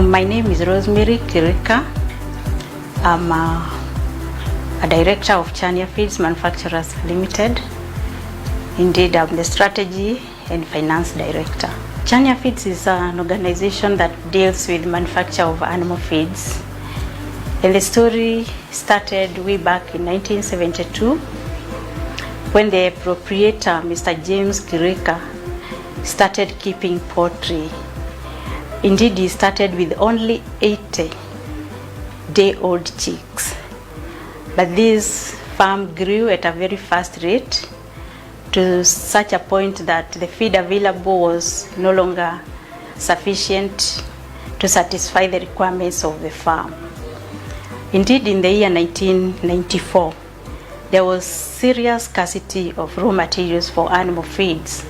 My name is Rosemary Kirika. I'm a director of Chania Feeds Manufacturers Limited. Indeed, I'm the strategy and finance director. Chania Feeds is an organization that deals with manufacture of animal feeds. And the story started way back in 1972 when the proprietor, Mr. James Kirika, started keeping poultry. Indeed, he started with only 80-day-old chicks. But this farm grew at a very fast rate to such a point that the feed available was no longer sufficient to satisfy the requirements of the farm. Indeed, in the year 1994, there was serious scarcity of raw materials for animal feeds.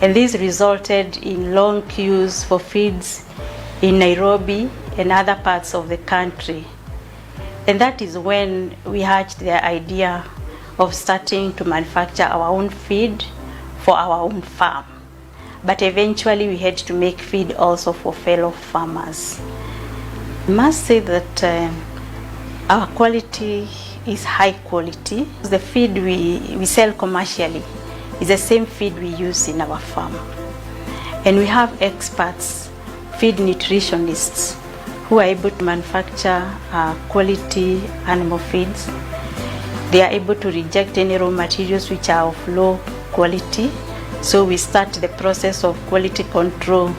And this resulted in long queues for feeds in Nairobi and other parts of the country. And that is when we hatched the idea of starting to manufacture our own feed for our own farm. But eventually we had to make feed also for fellow farmers. I must say that our quality is high quality. The feed we sell commercially is the same feed we use in our farm. And we have experts, feed nutritionists, who are able to manufacture quality animal feeds. They are able to reject any raw materials which are of low quality. So we start the process of quality control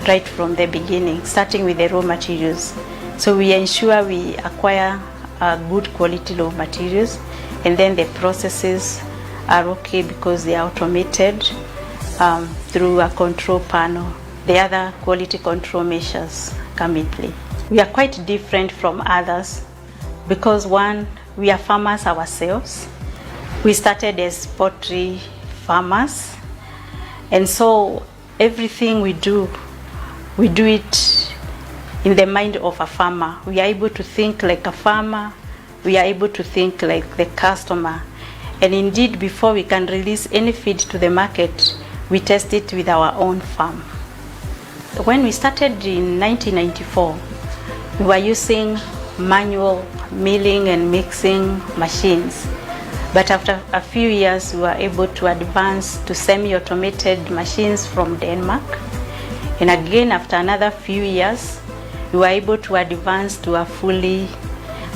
right from the beginning, starting with the raw materials. So we ensure we acquire good quality raw materials, and then the processes are okay because they are automated through a control panel. The other quality control measures come in play. We are quite different from others because one, we are farmers ourselves. We started as poultry farmers, and so everything we do it in the mind of a farmer. We are able to think like a farmer. We are able to think like the customer. And indeed, before we can release any feed to the market, we test it with our own farm. When we started in 1994, we were using manual milling and mixing machines. But after a few years, we were able to advance to semi-automated machines from Denmark. And again, after another few years, we were able to advance to a fully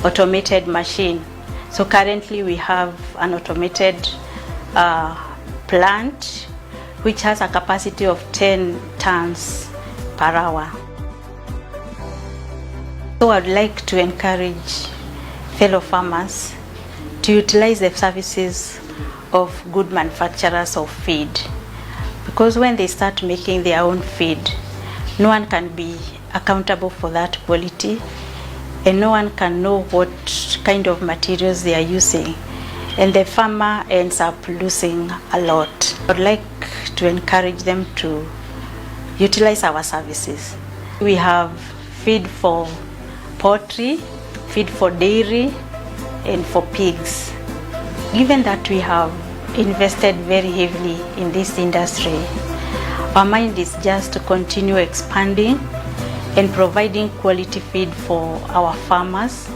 automated machine. So currently we have an automated plant which has a capacity of 10 tons per hour. So I'd like to encourage fellow farmers to utilize the services of good manufacturers of feed, because when they start making their own feed, no one can be accountable for that quality, and no one can know what kind of materials they are using, and the farmer ends up losing a lot. I'd like to encourage them to utilize our services. We have feed for poultry, feed for dairy, and for pigs. Given that we have invested very heavily in this industry, our mind is just to continue expanding and providing quality feed for our farmers.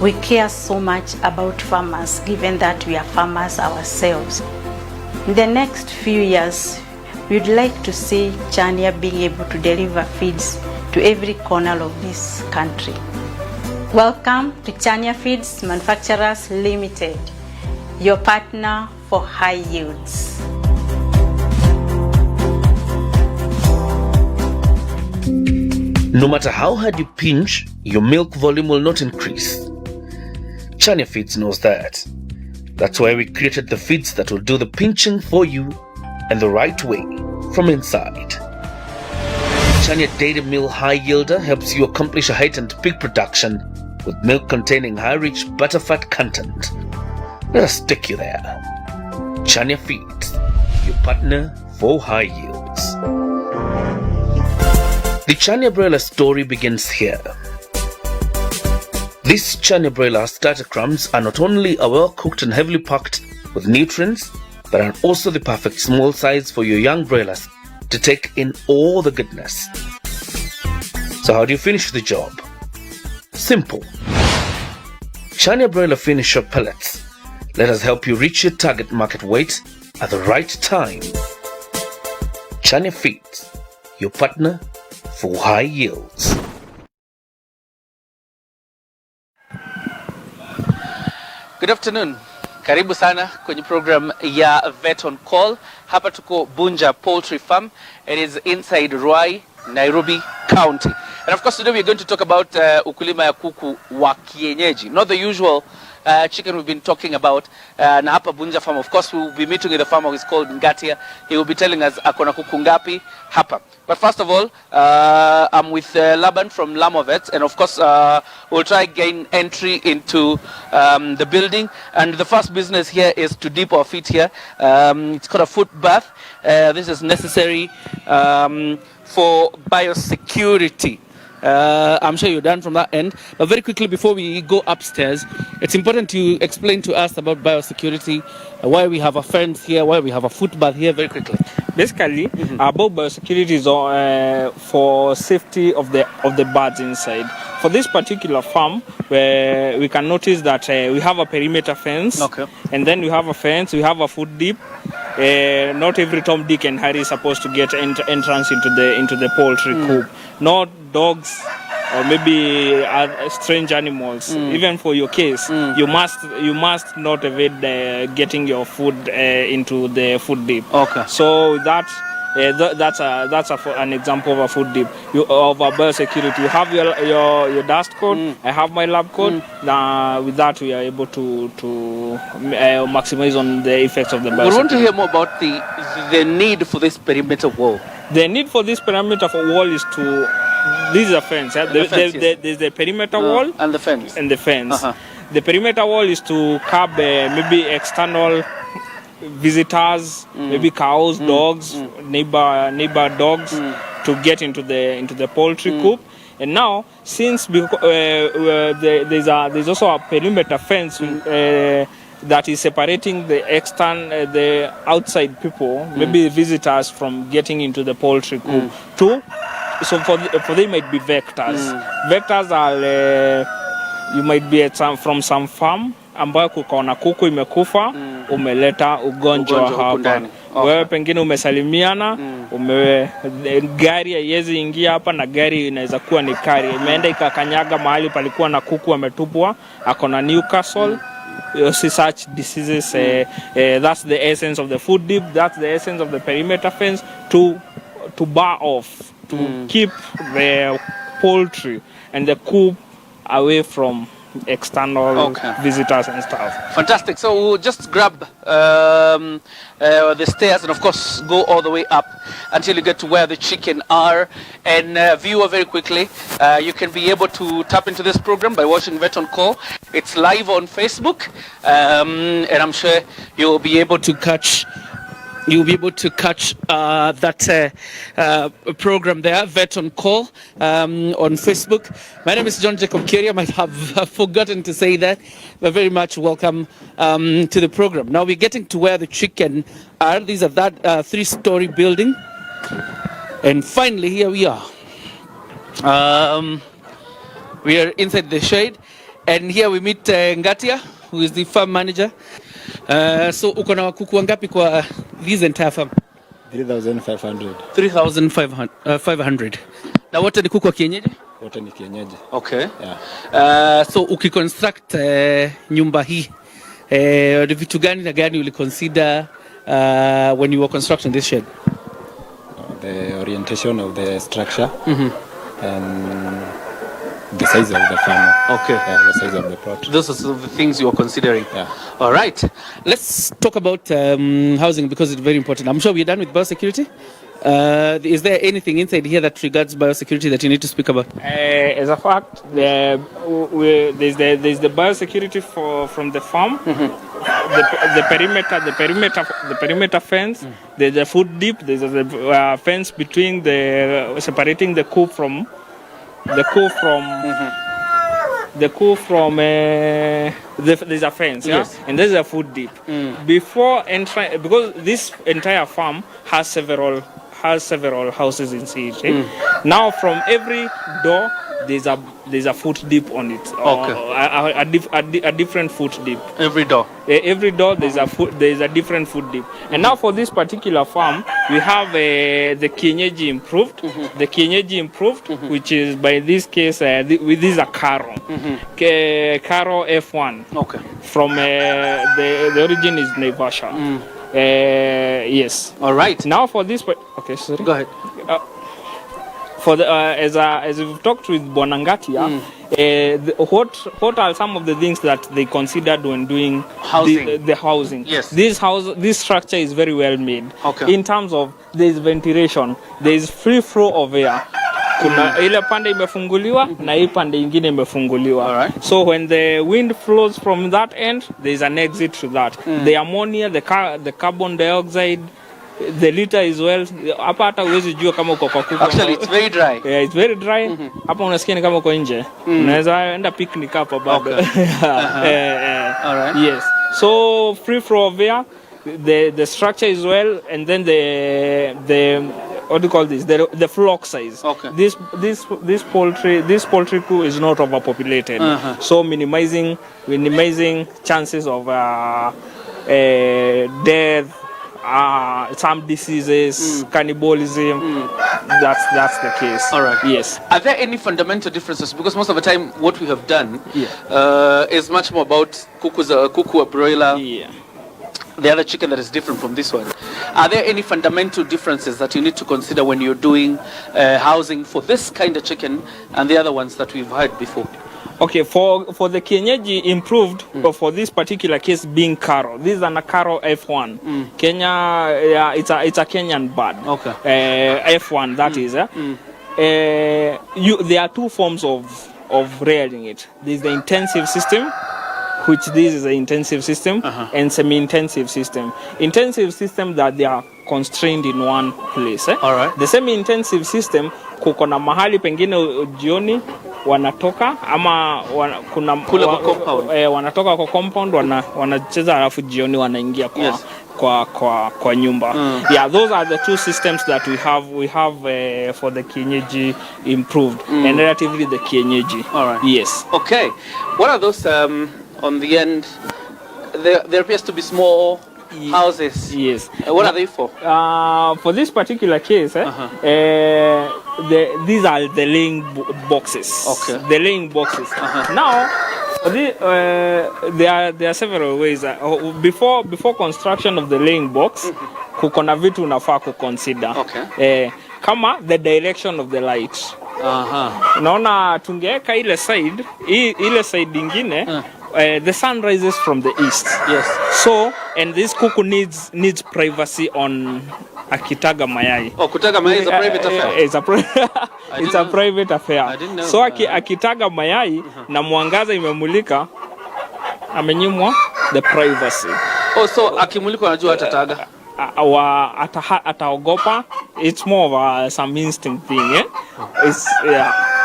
We care so much about farmers, given that we are farmers ourselves. In the next few years, we'd like to see Chania being able to deliver feeds to every corner of this country. Welcome to Chania Feeds Manufacturers Limited, your partner for high yields. No matter how hard you pinch, your milk volume will not increase. Chania Feeds knows that. That's why we created the feeds that will do the pinching for you and the right way from inside. Chania Dairy Mill High Yielder helps you accomplish a heightened pig production with milk containing high-rich butterfat content. Let us take you there. Chania Feeds, your partner for high yields. The Chania broiler story begins here. These Chania broiler starter crumbs are not only well cooked and heavily packed with nutrients, but are also the perfect small size for your young broilers to take in all the goodness. So So how do you finish the job? Simple. Chania broiler finisher pellets. Let us help you reach your target market weight at the right time. Chania Feeds, your partner for high yields. Good afternoon. Karibu sana kwenye program ya Vet on Call. Hapa tuko Bunja Poultry Farm. It is inside Ruai, Nairobi County. And of course today we're going to talk about ukulima ya kuku wa kienyeji. Not the usual chicken we've been talking about. Na hapa Bunja Farm, of course we will be meeting with the farmer who is called Ngatia. He will be telling us akona kuku ngapi hapa. But first of all, I'm with Laban from Lamovet, and of course we'll try gain entry into the building. And the first business here is to dip our feet here. It's called a foot bath. This is necessary for biosecurity. I'm sure you're done from that end. But very quickly, before we go upstairs, it's important to explain to us about biosecurity, why we have a fence here, why we have a foot bath here, very quickly. Basically, about biosecurity is for safety of the birds inside. For this particular farm, where we can notice that we have a perimeter fence, Okay. and then we have a fence, we have a foot dip. Not every Tom, Dick, and Harry is supposed to get entrance into the poultry coop. Not dogs or maybe strange animals. Even for your case, you must not evade getting your food into the food dip. Okay. So that's an example of a food dip of a biosecurity. You have your dust code. I have my lab code. With that, we are able to maximize on the effects of the biosecurity. We want to hear more about the need for this perimeter wall. The need for this perimeter wall is this is a fence. There's the perimeter wall and the fence. The perimeter wall is to curb maybe external visitors, maybe cows, dogs, neighbor dogs, to get into the poultry coop. And now, since there's also a perimeter fence that is separating the outside people, maybe visitors, from getting into the poultry coop. So for them might be vectors. Vectors are you might be from some farm ambayo kukaona kuku imekufa, umeleta ugonjwa hapa. Wewe pengine umesalimiana, gari haiwezi ingia hapa, na gari inaweza kuwa ni kari imeenda ikakanyaga mahali palikuwa na kuku ametupwa, akona Newcastle. You see such diseases. That's the essence of the food dip. That's the essence of the perimeter fence, to bar off, to keep the poultry and the coop away from external visitors and stuff. Fantastic. So we'll just grab the stairs and of course go all the way up until you get to where the chicken are. And viewer, very quickly, you can be able to tap into this program by watching Vet on Call. It's live on Facebook, and I'm sure you'll be able to catch that program there, Vet on Call, on Facebook. My name is John Jacob Kerry. I might have forgotten to say that, but very much welcome to the program. Now we're getting to where the chicken are. These are that 3-story building. And finally, here we are. We are inside the shade. And here we meet Ngatia, who is the farm manager. So uko na kuku wangapi kwa this entire farm? 3,500. 3,500. Na wote ni kuku wa kienyeji? Wote ni kienyeji. Okay. Yeah. So ukiconstruct nyumba hii, vitu gani na gani uliconsider when you were constructing this shed? The orientation of the structure and the size of the farm. Okay. Yeah, the size of the plot. Those are the things you are considering. Yeah. All right. Let's talk about housing, because it's very important. I'm sure we're done with biosecurity. Is there anything inside here that regards biosecurity that you need to speak about? As a fact, there's the biosecurity from the farm, the perimeter fence. There's a food dip. There's the fence between separating the coop from there's a fence, yes. And there's a food dip. Before entering, because this entire farm has several has several houses inside. Now from every door there's a foot dip on it. A different foot dip. Every door. Every door there's a different foot dip. And now for this particular farm, we have the Kienyeji Improved. The Kienyeji Improved, which is by this case, this is a KARLO. KARLO F1. Okay. From the origin is Naivasha. Yes. All right. Now for this, okay, sorry. Go ahead. For the as we've talked with Bonangatia, what are some of the things that they considered when doing housing? The housing. Yes. This structure is very well made. Okay. In terms of there is ventilation, there is free flow of air. Kuna ile pande imefunguliwa na hii pande ingine imefunguliwa. All right. So when the wind flows from that end, there is an exit to that. The ammonia, the carbon dioxide, the litter as well. Hapa hata uwezi jua kama uko kwa kuku. Actually, it's very dry. Yeah, it's very dry. Hapa unasikia ni kama uko nje. Unaweza enda picnic hapa bado. Okay. All right. Yes. So free flow of air, the structure as well, and then the what do you call this? The flock size. Okay. This poultry coop is not overpopulated. So minimizing chances of death, some diseases, cannibalism. That's the case. All right. Yes. Are there any fundamental differences? Because most of the time, what we have done is much more about kuku or broiler. Yeah. The other chicken that is different from this one. Are there any fundamental differences that you need to consider when you're doing housing for this kind of chicken and the other ones that we've had before? Okay, for the Kienyeji Improved, but for this particular case being KARLO, this is an KARLO F1. Kenya, it's a Kenyan bird. Okay. F1, that is. There are two forms of rearing it. There's the intensive system, which this is an intensive system, and semi-intensive system. Intensive system that they are constrained in one place. All right. The semi-intensive system, kuko na mahali pengine jioni wanatoka ama wanatoka kwa compound wanacheza alafu jioni wanaingia kwa nyumba. Yeah, those are the two systems that we have for the Kienyeji Improved and relatively the Kienyeji. All right. Yes. Okay. What are those on the end? There appears to be small houses. Yes. What are they for? For this particular case, these are the laying boxes. Okay. The laying boxes. Now, there are several ways. Before construction of the laying box, kuko na vitu unafaa kuconsider. Okay. Kama the direction of the light. Naona tungeweka ile side ingine. The sun rises from the east. Yes. So, and this kuku needs privacy on akitaga mayai. Oh, kutaga mayai is a private affair. It's a private affair. I didn't know. So akitaga mayai na mwangaza imemulika, amenyimwa the privacy. Oh, so akimulika anajua atataga. Ataogopa. It's more of some instinct thing, eh? It's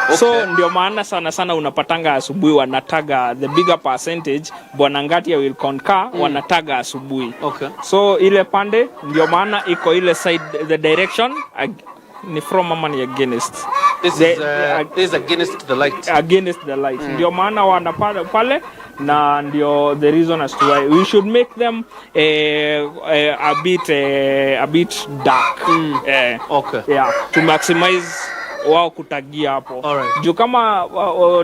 Okay. So ndio maana sana unapatanga asubuhi wanataga the bigger percentage Bwanangatia will concur wanataga asubuhi. Okay. So ile pande ndio maana iko ile side the direction ni from ama ni against. This is against the light. Against the light. Ndio maana wanapanda pale na ndio the reason as to why we should make them a bit dark. Okay. Yeah, to maximize wao kutagia hapo. Juu kama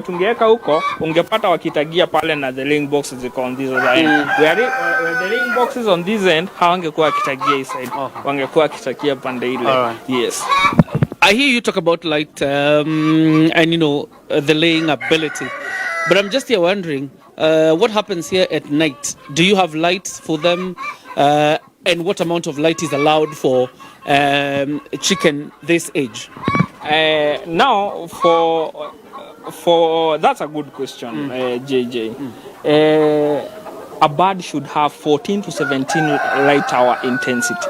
tungeweka huko ungepata wakitagia pale na the laying boxes ziko on this end. Where the laying boxes on this end hawangekuwa wakitagia hii side. Wangekuwa wakitagia pande ile. Yes. I hear you talk about light and the laying ability. But I'm just here wondering what happens here at night? Do you have lights for them? And what amount of light is allowed for chicken this age? Now for that's a good question, JJ. A bird should have 14 to 17 light hour intensity.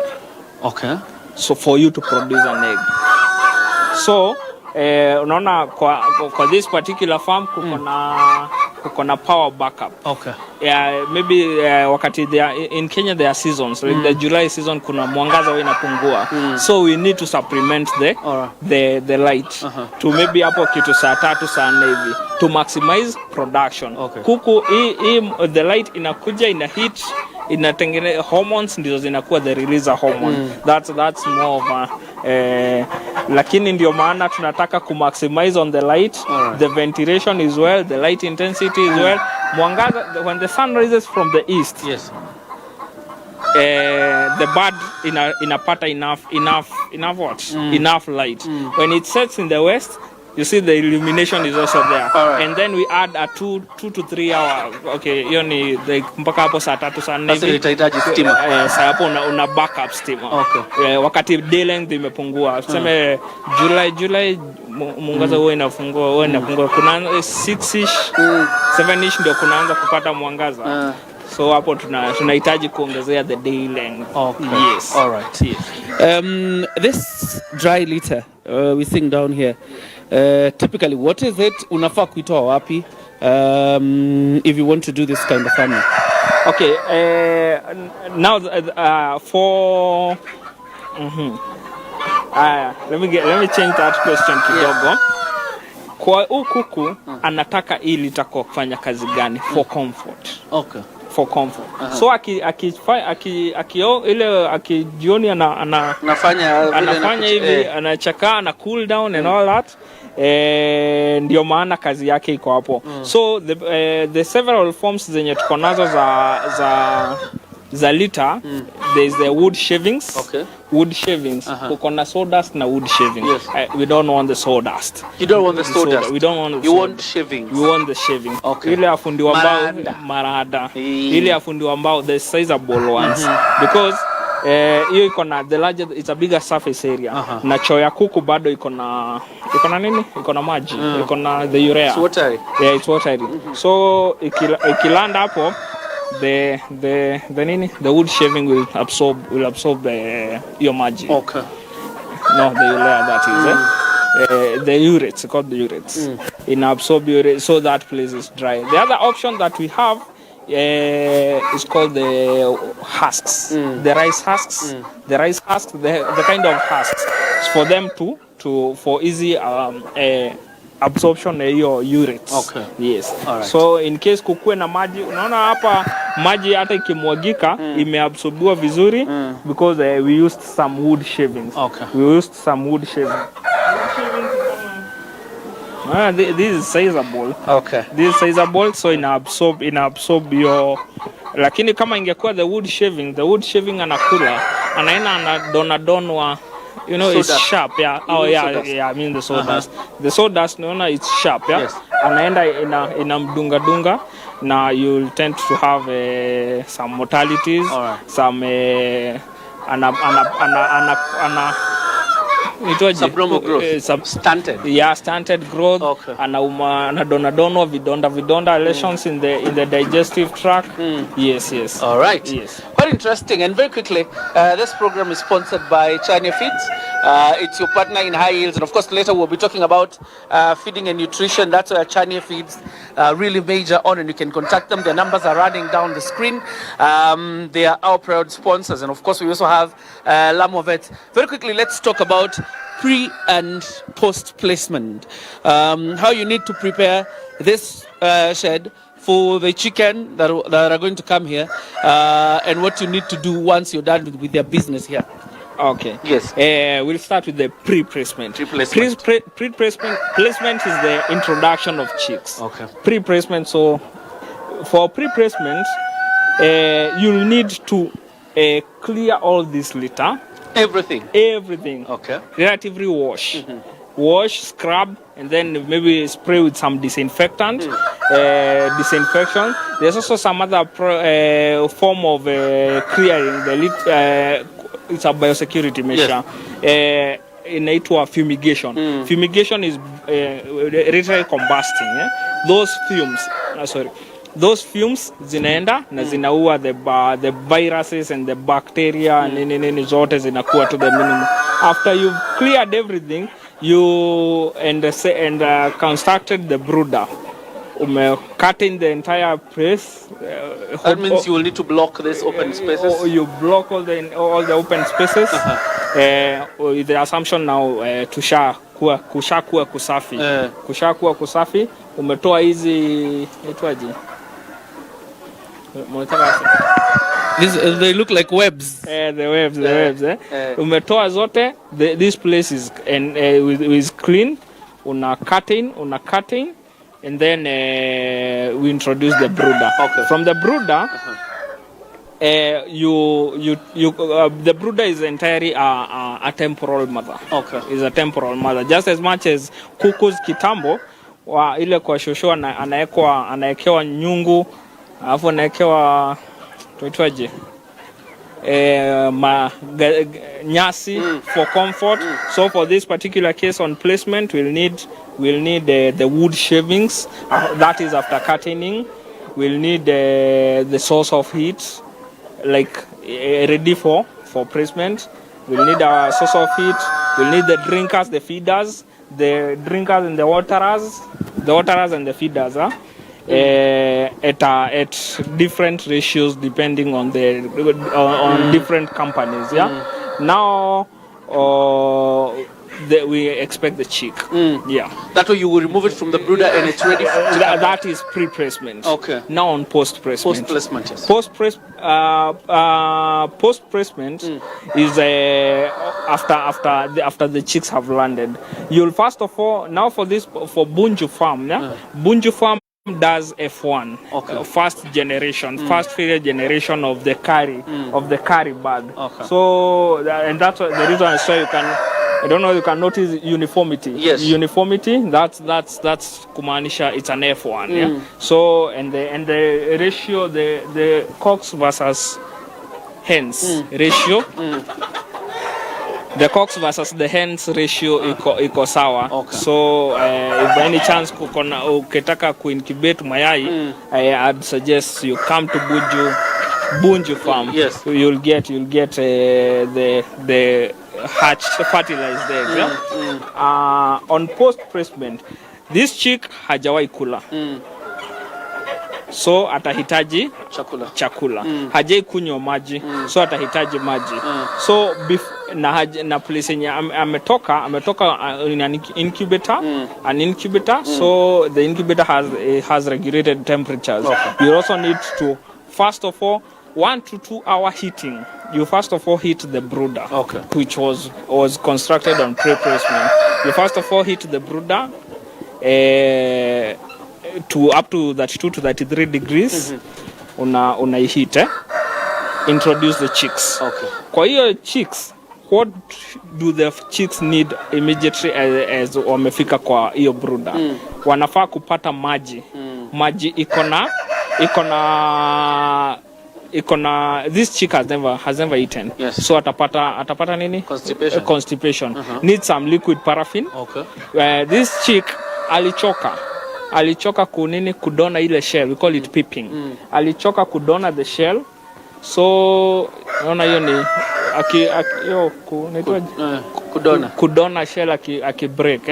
Okay. So for you to produce an egg. So unaona kwa this particular farm kuko na kuko na power backup. Okay. Yeah, maybe wakati they are in Kenya there are seasons. Like the July season kuna mwangaza wa inapungua. So we need to supplement the light to maybe hapo kitu saa 3 saa 4 hivi to maximize production. Okay. Kuku the light inakuja ina heat inatengeneza hormones ndizo zinakuwa the release hormone. That's more of a lakini ndio maana tunataka ku maximize on the light, the ventilation is well, the light intensity is well. Mwangaza, when the sun rises from the east, yes, the bird inapata enough light. When it sets in the west, you see the illumination is also there. And then we add a 2 to 3 hour. Okay, hiyo ni mpaka hapo saa 3 saa 4 hivi. Itahitaji steamer. Saa hapo una backup steamer. Okay. Wakati day length imepungua. Tuseme July mwangaza huwa inafungua, kuna 6ish, 7ish ndio kunaanza kupata mwangaza. So hapo tunahitaji kuongezea the day length. Okay. Yes. All right. Yes. This dry litter we sing down here. Typically, what is it? Unafaa kuitoa wapi? If you want to do this kind of farming. Okay. Now for let me change that question kidogo. Yeah. Kwa kuku anataka hii litter kwa kufanya kazi gani? For comfort. Okay. For comfort. So akijioni anafanya hivi, anachaka na cool down and all that. Ndio maana kazi yake iko hapo. So the several forms zenye tuko nazo za litter, there is the wood shavings. Okay. Wood shavings. Kuko na sawdust na wood shavings. Yes. We don't want the sawdust. You don't want the sawdust. We don't want the You want shavings. We want the shaving. Okay. Ile afundi wa mbao marada. Ile afundi wa mbao the sizable ones. Because hiyo iko na the larger, it's a bigger surface area. Na choo ya kuku bado iko na nini? Iko na maji. Iko na the urea. It's watery. Yeah, it's watery. So ikilanda hapo the wood shaving will absorb your maji. Okay. No, the urea, that is the urates, called the urates. In absorb urate, so that place is dry. The other option that we have is called the husks, the rice husks. The rice husks, the kind of husks, for them for easy absorption your urates. Okay. Yes. All right. So in case kukue na maji, unaona hapa maji hata ikimwagika imeabsorbiwa vizuri because we used some wood shavings. Okay. We used some wood shavings. This is sizable. Okay. This is sizable, so ina absorb your, lakini kama ingekuwa the wood shaving anakula anaenda anadonwa. You know, it's sharp, yeah. Oh, yeah, I mean the sawdust. The sawdust, it's sharp, yeah. Yes. Anaenda ina mdunga. Now you'll tend to have some mortalities, some subnormal growth, stunted. Yeah, stunted growth. Okay. Anadonwa vidonda lesions in the digestive tract. Yes. All right. Yes. Quite interesting. And very quickly, this program is sponsored by Chania Feeds. It's your partner in high yields, and of course later we'll be talking about feeding and nutrition. That's where Chania Feeds really major on, and you can contact them. Their numbers are running down the screen. They are our proud sponsors, and of course we also have Lamovet. Very quickly, let's talk about pre and post placement. How you need to prepare this shed for the chicken that are going to come here, and what you need to do once you're done with their business here. Okay. Yes. We'll start with the pre-placement. Placement is the introduction of chicks. Okay. Pre-placement. So, for pre-placement, you'll need to clear all this litter. Everything. Okay. Relatively wash. Wash, scrub, and then maybe spray with some disinfectant. Disinfection. There's also some other form of clearing the litter. It's a biosecurity measure. Yes. Inaitwa fumigation. Fumigation is literally combusting. Those fumes zinaenda na zinaua the viruses and the bacteria nini zote zinakuwa to the minimum. After you've cleared everything, you constructed the brooder. cutting the entire place. That means you will need to block these open spaces. Or you block all the open spaces. With the assumption now kushakuwa kusafi. Kushakuwa kusafi. Umetoa hizi itwaje? They look like webs. The webs. Umetoa zote. This place is clean. Una cutting, and then we introduce the brooder. Okay. From the brooder, the brooder is entirely a temporal mother. Okay. Is a temporal mother, just as much as kuku's kitambo wa ile kwa shosho anaekewa nyungu, alafu anaekewa tuitwaje nyasi for comfort. So for this particular case on placement, we'll need the wood shavings, that is after cutting. We'll need the source of heat, like ready for placement. We'll need our source of heat. We'll need the drinkers, the feeders, the drinkers and the waterers and the feeders. At different ratios depending on on different companies. Now we expect the chick. That way you will remove it from the brooder and it's ready for that is pre-placement. Okay. Now on post-placement. Post-placement, yes. Post-placement is after the chicks have landed. You'll first of all, now for Bunju farm, Bunju farm does F1, first failure generation of the carry bag. Okay. So and that's the reason I say I don't know if you can notice uniformity. Yes. Uniformity. That's kumaanisha it's an F1. So and the ratio, the cocks versus hens ratio. The cocks versus the hens ratio iko sawa. Okay. So if by any chance ukitaka kuincubate mayai, I'd suggest you come to Bunju farm. Yes. You'll get the hatched fertilized eggs. On post placement, this chick hajawai kula. So atahitaji chakula. Hajai kunywa maji. So atahitaji maji. So na place yenye ametoka in an incubator. So the incubator has regulated temperatures. Okay. You also need to first of all 1 to 2 hour heating. You first of all heat the brooder, which was constructed on pre-placement. You first of all heat the brooder to up to 32 to 33 degrees. Heat. Introduce the chicks. Okay. Kwa hiyo chicks, what do the chicks need immediately as wamefika kwa hiyo brooder? Wanafaa kupata maji. Maji ikona this chick has never eaten. Yes. So atapata nini? Constipation. Need some liquid paraffin. Okay. This chick alichoka kudona ile shell. We call it peeping. Alichoka kudona the shell. So naona hiyo ni kudona shell aki break.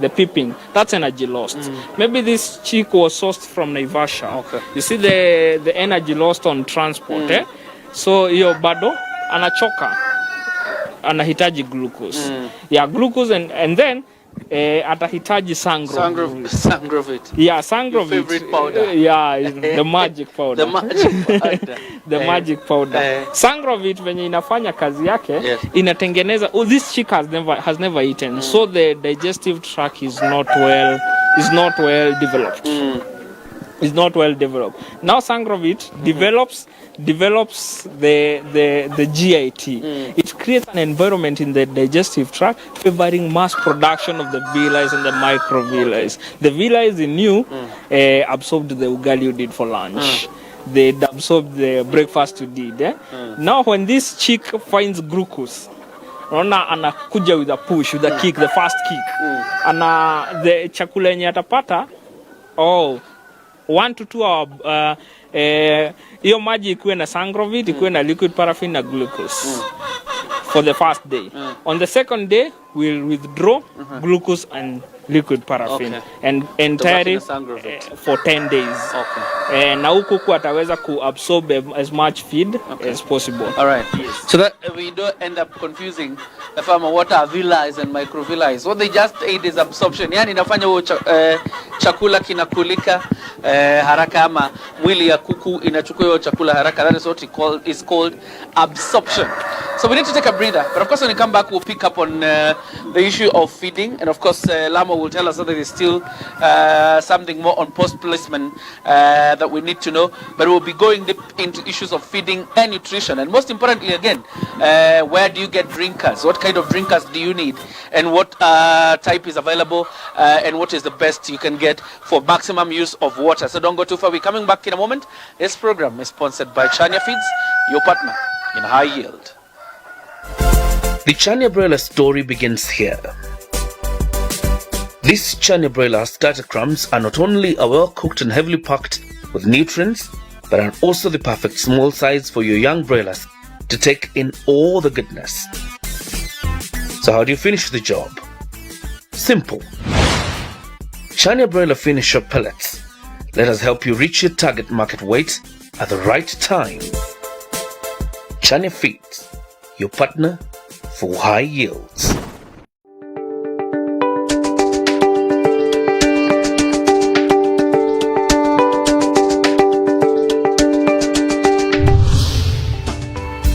The peeping, that's energy lost. Maybe this chick was sourced from Naivasha. Okay. You see the energy lost on transport. So hiyo bado anachoka, anahitaji glucose. Glucose and then atahitaji sangrovit. Sangrovit. Favorite powder. The magic powder. The magic powder. Sangrovit venye inafanya kazi yake, inatengeneza. This chick has never eaten. So the digestive tract is not well developed. Is not well developed. Now sangrovit develops the GIT. It creates an environment in the digestive tract favoring mass production of the villi and the microvilli. The villi in you absorbed the ugali you did for lunch. They absorbed the breakfast you did. Now when this chick finds glucose, anakuja with a push, with a kick, the fast kick. The chakula yenye atapata 1 to 2 hour hiyo maji ikuwe na sangrovit, ikuwe na liquid paraffin na glucose for the first day. On the second day we'll withdraw glucose and liquid paraffin. Okay. And entirely for 10 days. Okay. Na huku kuku ataweza absorb as much feed as possible. All right. Yes. So that we don't end up confusing the farmer what are villi and microvilli. What they just aid is absorption. Yani inafanya huo chakula kinakulika haraka, ama mwili ya kuku inachukua hiyo chakula haraka. That is what is called absorption. So we need to take a breather. But of course, when we come back, we'll pick up on the issue of feeding. And of course, Lamo will tell us that there is still something more on post-placement that we need to know. But we'll be going deep into issues of feeding and nutrition. And most importantly, again, where do you get drinkers? What kind of drinkers do you need? And what type is available? And what is the best you can get for maximum use of water? So don't go too far. We're coming back in a moment. This program is sponsored by Chania Feeds, your partner in high yield. The Chania broiler story begins here. These Chania broiler starter crumbs are not only well cooked and heavily packed with nutrients, but are also the perfect small size for your young broilers to take in all the goodness. So how do you finish the job? Simple. Chania broiler finisher pellets. Let us help you reach your target market weight at the right time. Chania Feeds, your partner for high yields.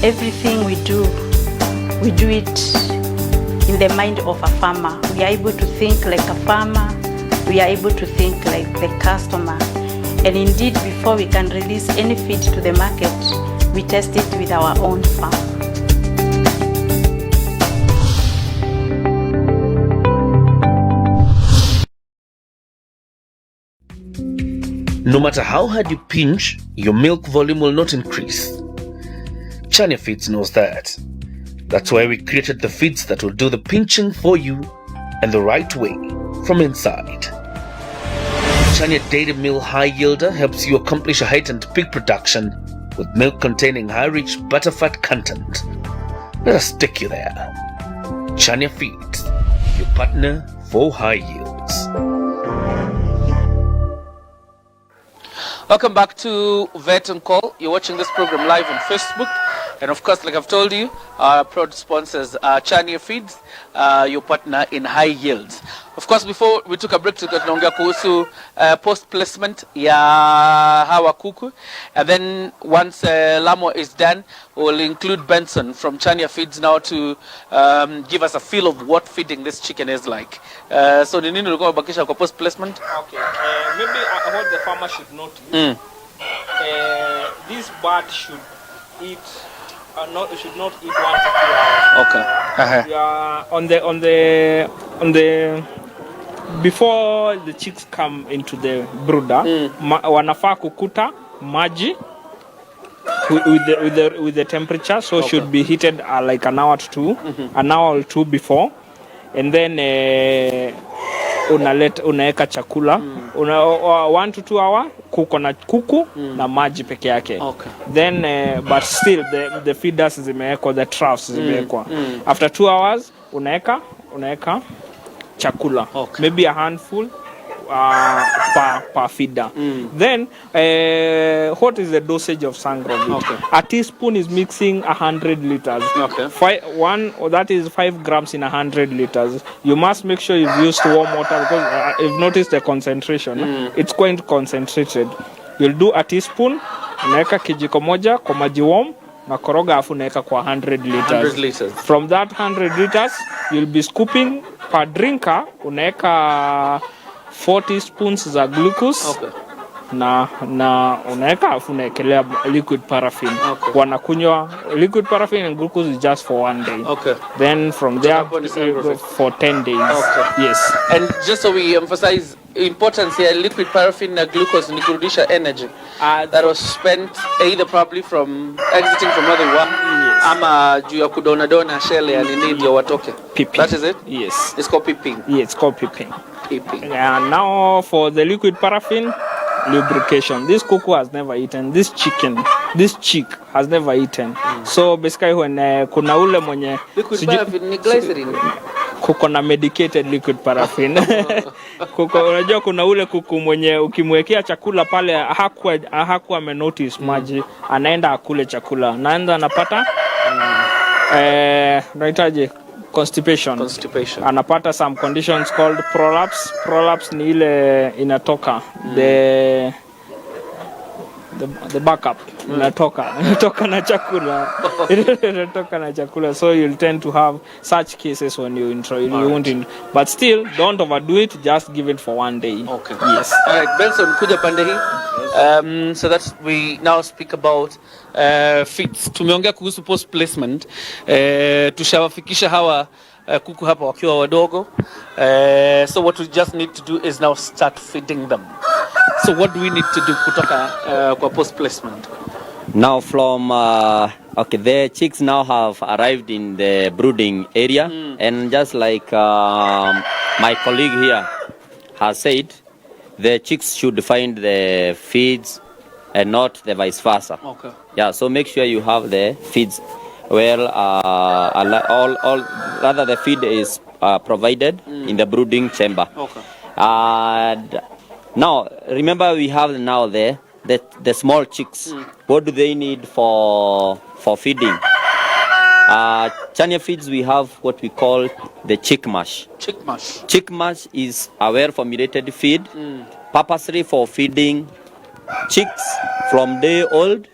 Everything we do it in the mind of a farmer. We are able to think like a farmer. We are able to think like the customer. And indeed, before we can release any feed to the market, we test it with our own farm. No matter how hard you pinch, your milk volume will not increase. Chania Feeds knows that. That's why we created the feeds that will do the pinching for you and the right way from inside. Chania Dairy Mill High Yielder helps you accomplish a heightened peak production with milk containing high-rich butterfat content. Let us take you there. Chania Feeds, your partner for high yields. Welcome back to Vet on Call. You're watching this program live on Facebook. And of course, like I've told you, our proud sponsors are Chania Feeds, your partner in high yields. Of course, before we took a break, tunaongea kuhusu post placement ya hawa kuku. And then once Lamo is done, we'll include Benson from Chania Feeds now to give us a feel of what feeding this chicken is like. So ni nini ulikuwa bakisha kwa post placement? Okay. Maybe what the farmer should notice. This bird should eat. Should not eat 1 to 2 hours. Okay. Yeah, on the before the chicks come into the brooder, wanafaa kukuta maji with the temperature, so should be heated like an hour to two, an hour or two before, and then unaeka chakula 1 to 2 hours kuko na kuku na maji peke yake. Okay. Then but still the feeders zimewekwa, the troughs zimewekwa. After 2 hours unaeka chakula. Okay. Maybe a handful per feeder. Then what is the dosage of sangrovit? Okay. A teaspoon is mixing 100 liters. Okay. That is 5 grams in 100 liters. You must make sure you've used warm water, because you've noticed the concentration. It's quite concentrated. You'll do a teaspoon, unaweka kijiko moja kwa maji warm, na koroga afu unaweka kwa 100 liters. 100 liters. From that 100 liters, you'll be scooping per drinker, unaweka 40 spoons za glucose. Okay. Na unaweka afu unaekelea liquid paraffin. Okay. Wanakunywa liquid paraffin and glucose is just for 1 day. Okay. Then from there for 10 days. Okay. Yes. And just so we emphasize importance here, liquid paraffin and glucose ni kurudisha energy that was spent either probably from exiting from where they were, ama juu ya kudona shell ya nini ndio watoke. Peeping. That is it? Yes. It's called peeping. Yeah, it's called peeping. Peeping. And now for the liquid paraffin, lubrication. This cuckoo has never eaten. This chick has never eaten. So basically when kuna ule mwenye liquid paraffin ni glycerin. kuko na medicated liquid paraffin. Kuko, unajua kuna ule kuku mwenye ukimwekea chakula pale hakuwa amenotice maji, anaenda akule chakula, naenda anapata unahitaji constipation. Anapata some conditions called prolapse ni ile inatoka the backup inatoka na chakula. Inatoka na chakula, so you'll tend to have such cases when you won't, but still don't overdo it, just give it for 1 day. Okay. Yes. All right, Benson, kuja pande hii. So that we now speak about feeds. Tumeongea kuhusu post placement. Tushawafikisha hawa kuku hapa wakiwa wadogo. So what we just need to do is now start feeding them. So what do we need to do kutoka kwa post placement? Now from okay, the chicks now have arrived in the brooding area, and just like my colleague here has said, the chicks should find the feeds and not the vice versa. Okay. Yeah, so make sure you have the feeds well, rather the feed is provided in the brooding chamber. Okay. And now remember we have now the small chicks. What do they need for feeding? Chania feeds, we have what we call the chick mash. Chick mash. Chick mash is a well formulated feed, purposely for feeding chicks from day old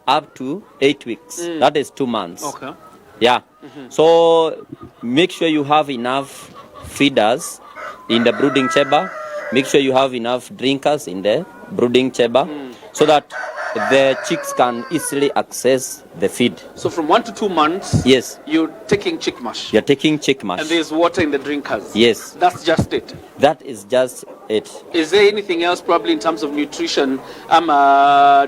up to 8 weeks. That is 2 months. Okay. Yeah. So make sure you have enough feeders in the brooding chamber. Make sure you have enough drinkers in the brooding chamber, so that the chicks can easily access the feed. So from 1 to 2 months, Yes, you're taking chick mash. you're taking chick mash. And there's water in the drinkers. Yes, That's just it. that is just it. Is there anything else probably in terms of nutrition,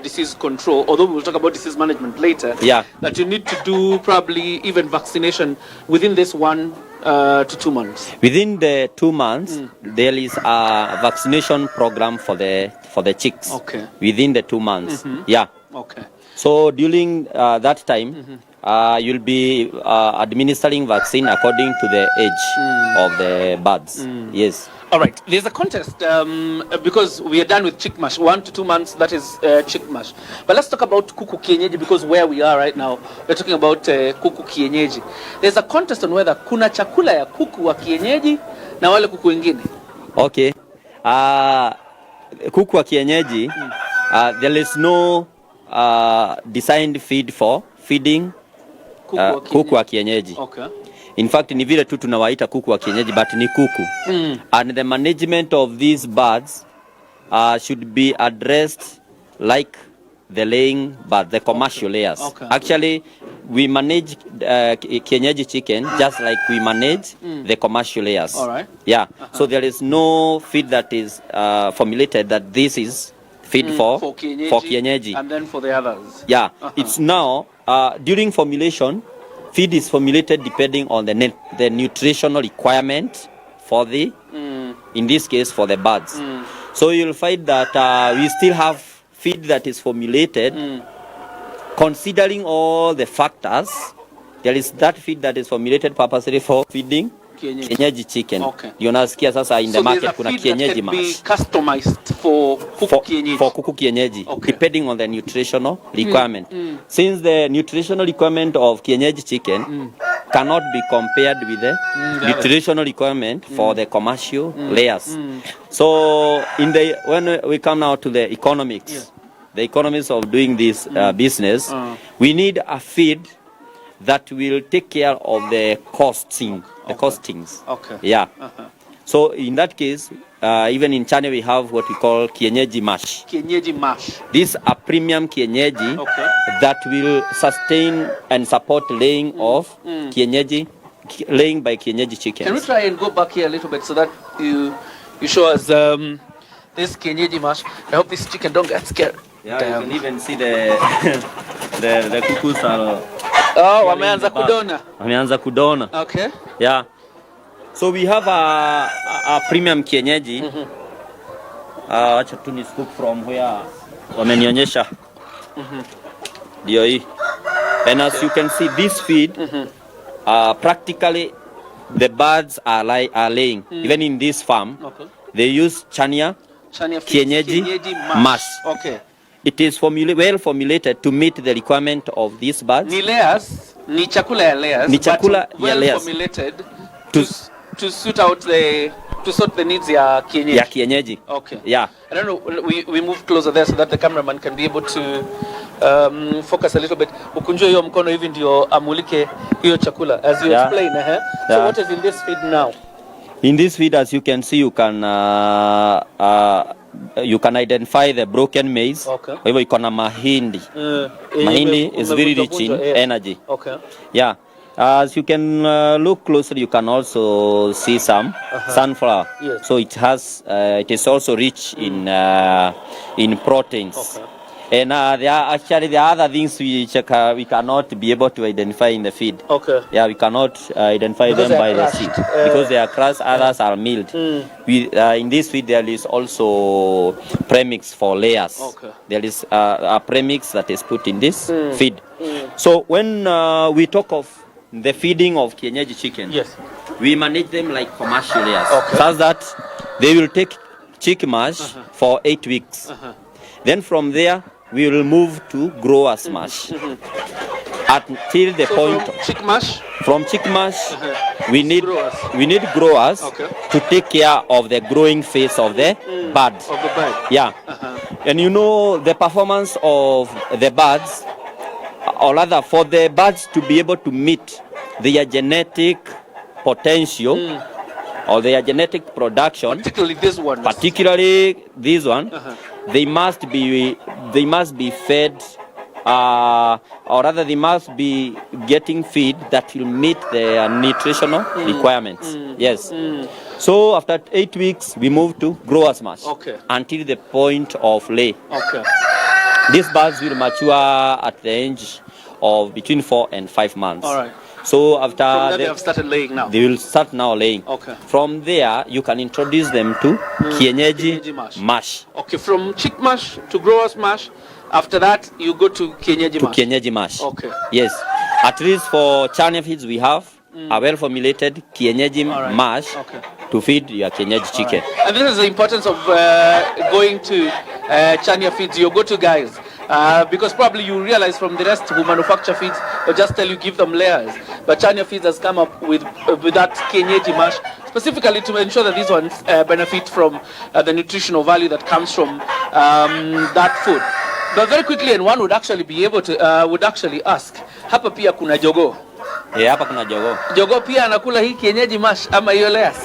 disease control, although we'll talk about disease management later, Yeah. that you need to do, probably even vaccination within this 1 to 2 months? Within the 2 months, there is a vaccination program for the chicks. Okay. Within the 2 months. Yeah. Okay. So during that time, you'll be administering vaccine according to the age of the birds. Yes. All right. There's a contest because we are done with chick mash. 1 to 2 months, that is chick mash. But let's talk about kuku kienyeji, because where we are right now, we're talking about kuku kienyeji. There's a contest on whether kuna chakula ya kuku wa kienyeji na wale kuku wengine. Okay. Kuku wa kienyeji, there is no designed feed for feeding kuku wa kienyeji. Okay. In fact, ni vile tu tunawaita kuku wa kienyeji, but ni kuku. And the management of these birds should be addressed like the laying bird, the commercial layers. Okay. Actually, we manage Kienyeji chicken just like we manage the commercial layers. All right. Yeah. So there is no feed that is formulated that this is feed for Kienyeji. And then for the others. Yeah. It's now during formulation, feed is formulated depending on the nutritional requirement for the, in this case, for the birds. So you'll find that we still have feed that is formulated considering all the factors. There is that feed that is formulated purposely for feeding Kienyeji chicken. Okay. You nasikia sasa in the market kuna Kienyeji mash. So there's a feed that can be customized for kuku kienyeji. For kuku kienyeji, Okay. depending on the nutritional requirement. Since the nutritional requirement of Kienyeji chicken cannot be compared with the nutritional requirement for the commercial layers. So when we come now to the economics, the economics of doing this business, we need a feed that will take care of the costings. Okay. Yeah. So in that case, even in China we have what we call Kienyeji mash. Kienyeji mash. This is a premium Kienyeji that will sustain and support laying of Kienyeji, laying by Kienyeji chickens. Can we try and go back here a little bit so that you show us this Kienyeji mash? I hope this chicken don't get scared. Yeah, you can even see the cuckoos are. Oh, wameanza kudona. Wameanza kudona. Okay. Yeah. So we have a premium Kienyeji. Acha tu ni scoop from where wamenionyesha. Ndio hii. And as you can see, this feed practically the birds are laying. Even in this farm, they use Chania Kienyeji mash. Okay. It is well formulated to meet the requirement of these birds. Ni layers, ni chakula ya layers. Ni chakula but well ya layers. Formulated to suit out the needs ya kienyeji. Ya kienyeji. Okay. Yeah. I don't know. We move closer there so that the cameraman can be able to focus a little bit. Ukunjue hiyo mkono hivi ndio amulike hiyo chakula as you explain. So what is in this feed now? In this feed, as you can see, you can identify the broken maize. Okay. Kwa hivyo iko na mahindi. Mahindi is very rich in energy. Okay. Yeah. As you can look closely, you can also see some sunflower. Yes. So it is also rich in proteins. Okay. And there are other things which we cannot be able to identify in the feed. Okay. Yeah, we cannot identify because them by the crushed. seed because they are crushed. Others are milled. In this feed, there is also premix for layers. Okay. There is a premix that is put in this feed. So when we talk of the feeding of Kienyeji chicken, yes, we manage them like commercial layers, okay, such that they will take chicken mash for 8 weeks. Then from there, we will move to growers mash until the point from chick mash we need growers okay, to take care of the growing phase of the bird. Yeah. And you know the performance of the birds, or rather for the birds to be able to meet their genetic potential or their genetic production, particularly this one, they must be fed, or rather they must be getting feed that will meet their nutritional requirements. Yes. So after 8 weeks, we move to growers mash until the point of lay. Okay. These birds will mature at the age of between 4 and 5 months. All right. So after from there they have started laying now. They will start now laying. Okay. From there, you can introduce them to Kienyeji mash. Okay, from chick mash to growers mash. After that, you go to Kienyeji mash. Kienyeji mash. Okay. Yes. At least for Chania feeds, we have a well-formulated Kienyeji mash to feed your Kienyeji chicken. And this is the importance of going to Chania feeds, your go-to guys. Because probably you realize from the rest who manufacture feeds, they'll just tell you give them layers. But Chania Feeds has come up with that Kienyeji mash, specifically to ensure that these ones benefit from the nutritional value that comes from that food. But very quickly, and one would actually be able to, would actually ask, hapa pia kuna jogoo. Hapa kuna jogoo. Jogoo pia anakula hii Kienyeji mash ama hiyo layers?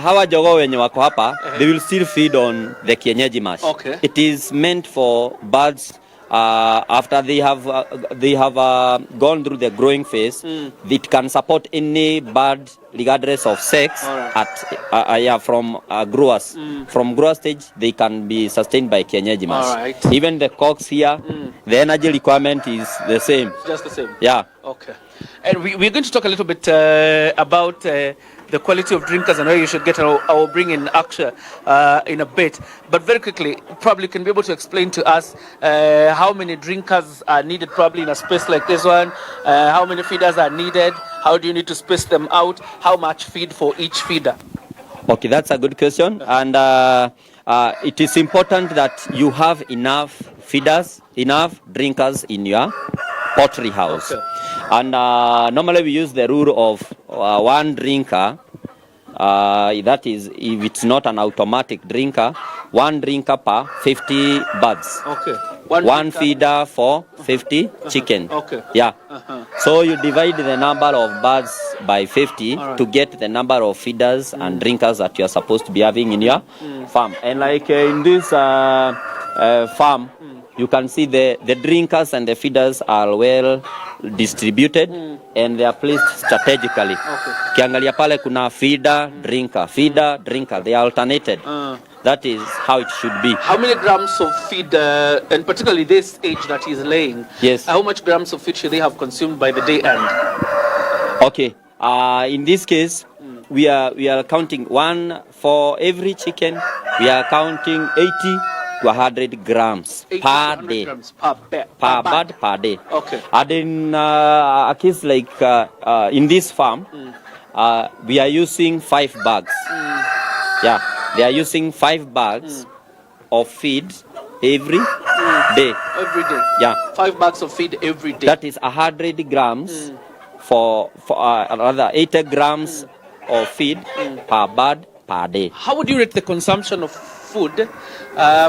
Hawa jogoo wenye wako hapa, they will still feed on the Kienyeji mash. Okay. It is meant for birds after they have gone through the growing phase. It can support any bird regardless of sex. From growers. From grower stage, they can be sustained by Kienyeji mash. Even the cocks here, the energy requirement is the same. Just the same? Yeah. Okay. And we're going to talk a little bit about the quality of drinkers and where you should get. I will bring in Aksha in a bit. But very quickly, probably can be able to explain to us how many drinkers are needed probably in a space like this one, how many feeders are needed, how do you need to space them out, how much feed for each feeder? Okay, that's a good question. And it is important that you have enough feeders, enough drinkers in your poultry house. Okay. And normally we use the rule of one drinker, that is, if it's not an automatic drinker, one drinker per 50 birds. Okay. One feeder for 50 chicken. Okay. Yeah. So you divide the number of birds by 50 to get the number of feeders and drinkers that you are supposed to be having in your farm. And like in this farm, you can see the drinkers and the feeders are well distributed and they are placed strategically. Kiangalia pale kuna feeder, drinker, they are alternated. That is how it should be. How many grams of feed, and particularly this age that he's laying, yes, how much grams of feed should they have consumed by the day end? Okay, in this case, we are counting one for every chicken. We are counting 80 to 100 grams per day. Grams per bird per day. Okay. And in a case like in this farm, we are using 5 bags. Yeah, they are using 5 bags of feed every day. Every day. Yeah. 5 bags of feed every day. That is 100 grams for rather 80 grams of feed per bird per day. How would you rate the consumption of food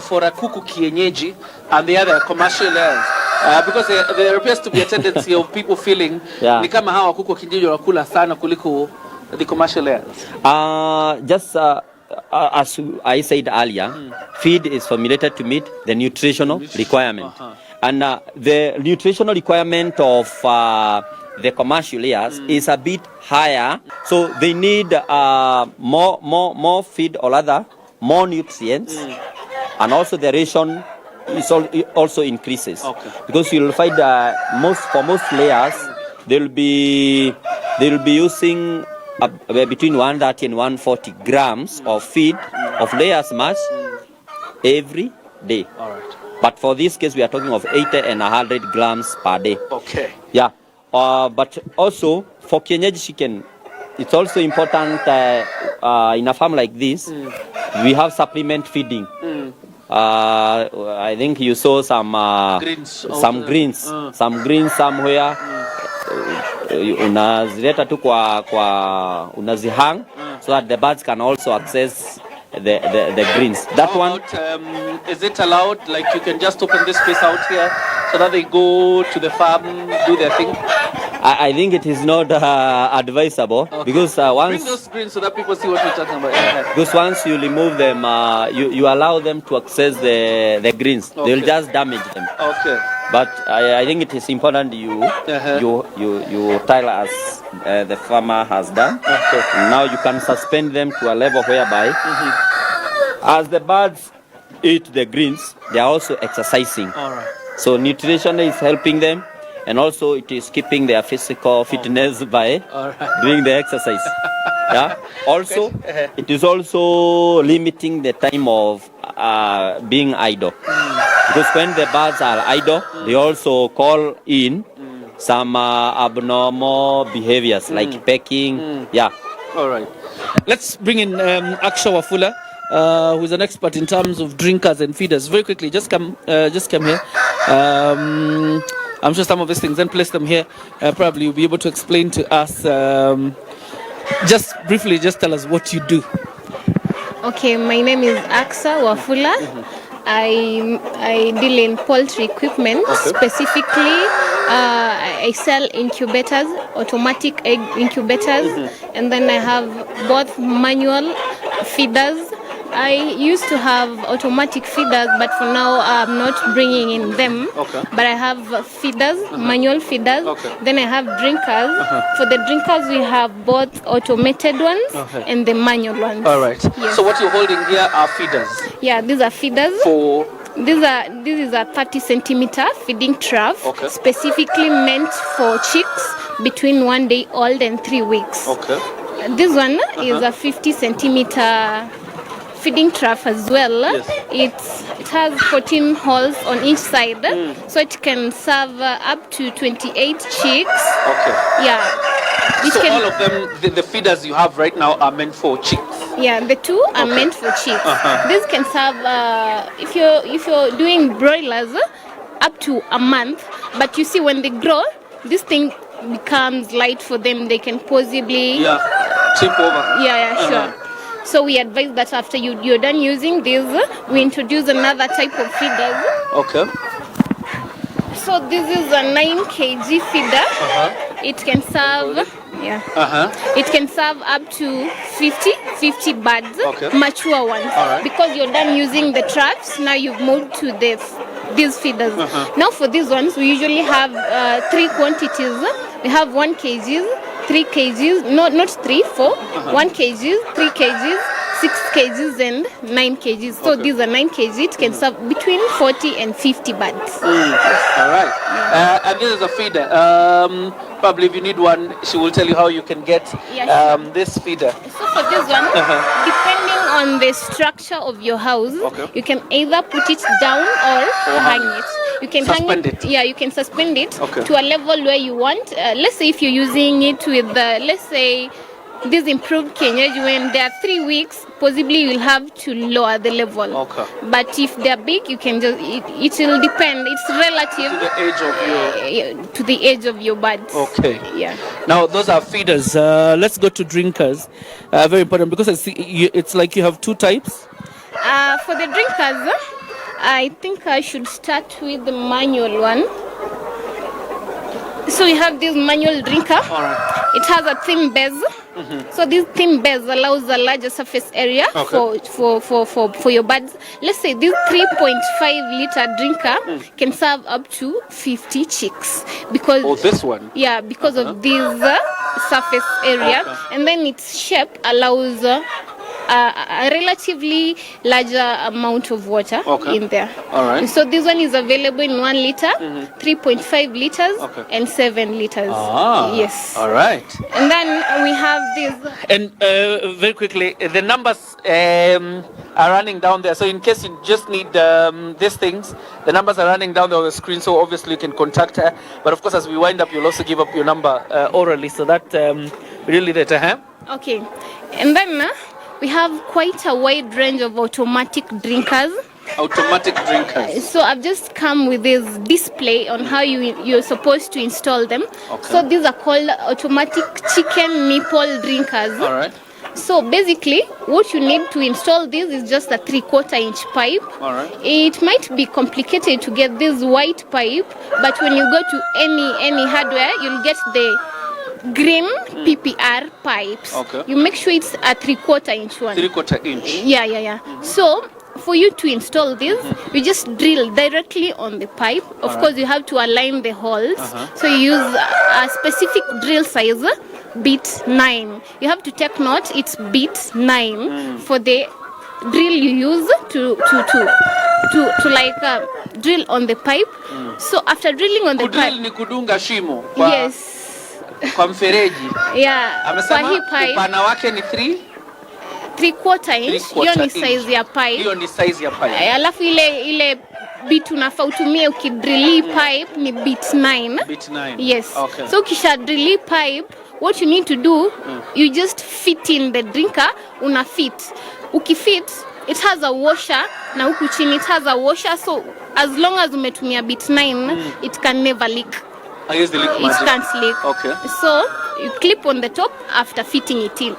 for a kuku kienyeji and the other commercial layers? Because there appears to be a tendency of people feeling ni kama hawa kuku kienyeji wanakula sana kuliko the commercial layers. As I said earlier, feed is formulated to meet the nutritional requirement. And the nutritional requirement of the commercial layers is a bit higher. So they need more feed, or rather more nutrients. And also the ration is also increases. Because you'll find for most layers, they'll be using between 130 and 140 grams of feed of layers mass every day. All right. But for this case, we are talking of 80 and 100 grams per day. Okay. Yeah. But also for Kienyeji chicken, it's also important in a farm like this, we have supplement feeding. I think you saw some greens somewhere. Unazileta tu unazihang so that the birds can also access the greens. That one. Is it allowed? Like you can just open this space out here so that they go to the farm, do their thing? I think it is not advisable because once bring those greens so that people see what we're talking about. Because once you remove them, you allow them to access the greens. They'll just damage them. Okay. But I think it is important you tell as the farmer has done. Okay. Now you can suspend them to a level whereby as the birds eat the greens, they are also exercising. All right. So nutrition is helping them, and also it is keeping their physical fitness by doing the exercise. Yeah. Also, it is also limiting the time of being idle. Because when the birds are idle, they also call in some abnormal behaviors like pecking. Yeah. All right. Let's bring in Aksha Wafula, who is an expert in terms of drinkers and feeders. Very quickly, just come here. I'm sure some of these things, then place them here. Probably you'll be able to explain to us. Just briefly, just tell us what you do. Okay, my name is Aksa Wafula. I deal in poultry equipment. Specifically, I sell incubators, automatic egg incubators, and then I have both manual feeders. I used to have automatic feeders, but for now I'm not bringing in them. But I have feeders, manual feeders. Then I have drinkers. For the drinkers, we have both automated ones and the manual ones. All right. Yes. So what you're holding here are feeders. Yeah, these are feeders. For this is a 30 centimeter feeding trough, specifically meant for chicks between 1 day old and 3 weeks. This one is a 50 centimeter feeding trough as well. It has 14 holes on each side, so it can serve up to 28 chicks. Yeah. So all of them, the feeders you have right now are meant for chicks. Yeah, the two are meant for chicks. This can serve if you're doing broilers up to a month. But you see, when they grow, this thing becomes light for them. They can possibly tip over. Yeah, sure. So we advise that after you're done using this, we introduce another type of feeders. So this is a 9 kg feeder. It can serve it can serve up to 50 birds, mature ones. Because you're done using the traps, now you've moved to these feeders. Now for these ones, we usually have 3 quantities. We have 1 kg, 3 kgs, not 3, 4, 1 kg, 3 kgs, 6 kgs and 9 kgs. So these are 9 kg. It can serve between 40 and 50 birds. All right. And this is a feeder. Probably if you need one, she will tell you how you can get this feeder. So for this one, depending on the structure of your house, you can either put it down or hang it. You can suspend it. Yeah, you can suspend it to a level where you want. Let's say if you're using it with, let's say, this improved Kienyeji, when they are 3 weeks, possibly you'll have to lower the level. Okay. But if they're big, you can just, it will depend. It's relative To the age of your... to the age of your birds. Okay. Yeah. Now, those are feeders. Let's go to drinkers. Very important, because I see it's like you have two types. For the drinkers, I think I should start with the manual one. So we have this manual drinker. All right. It has a thin base. So this thin base allows a larger surface area for your birds. Let's say this 3.5 liter drinker can serve up to 50 chicks, because this one. Yeah, because of this surface area, and then its shape allows a relatively larger amount of water in there. All right. So this one is available in 1 liter, 3.5 liters, and 7 liters. Yes. All right. And then we have this. And very quickly, the numbers are running down there. So in case you just need these things, the numbers are running down there on the screen. So obviously you can contact her. But of course, as we wind up, you'll also give up your number orally, so that really that. Okay. And then we have quite a wide range of automatic drinkers. Automatic drinkers. So I've just come with this display on how you're supposed to install them. Okay. So these are called automatic chicken nipple drinkers. All right. So basically, what you need to install this is just a 3/4 inch pipe. All right. It might be complicated to get this white pipe, but when you go to any hardware, you'll get the green PPR pipes. Okay. You make sure it's a 3/4 inch one. 3/4 inch. Yeah. So for you to install this, you just drill directly on the pipe. Of course, you have to align the holes. So you use a specific drill size, bit 9. You have to take note, it's bit 9 for the drill you use to like drill on the pipe. So after drilling on the pipe, ni kudunga shimo. yes. Kwa mfereji. Yeah. Amesema kwa hii pipe, upana wake ni 3/4 inch. Hiyo ni size ya pipe. Hiyo ni size ya pipe. Alafu ile bit unafaa utumie ukidrill pipe ni bit 9. Bit 9. Yes. Okay. So ukisha drill pipe, what you need to do, you just fit in the drinker, una fit. Ukifit, it has a washer, na huku chini it has a washer, so as long as umetumia bit 9, it can never leak. I use the leak It magic. can't leak. Okay. So you clip on the top after fitting it in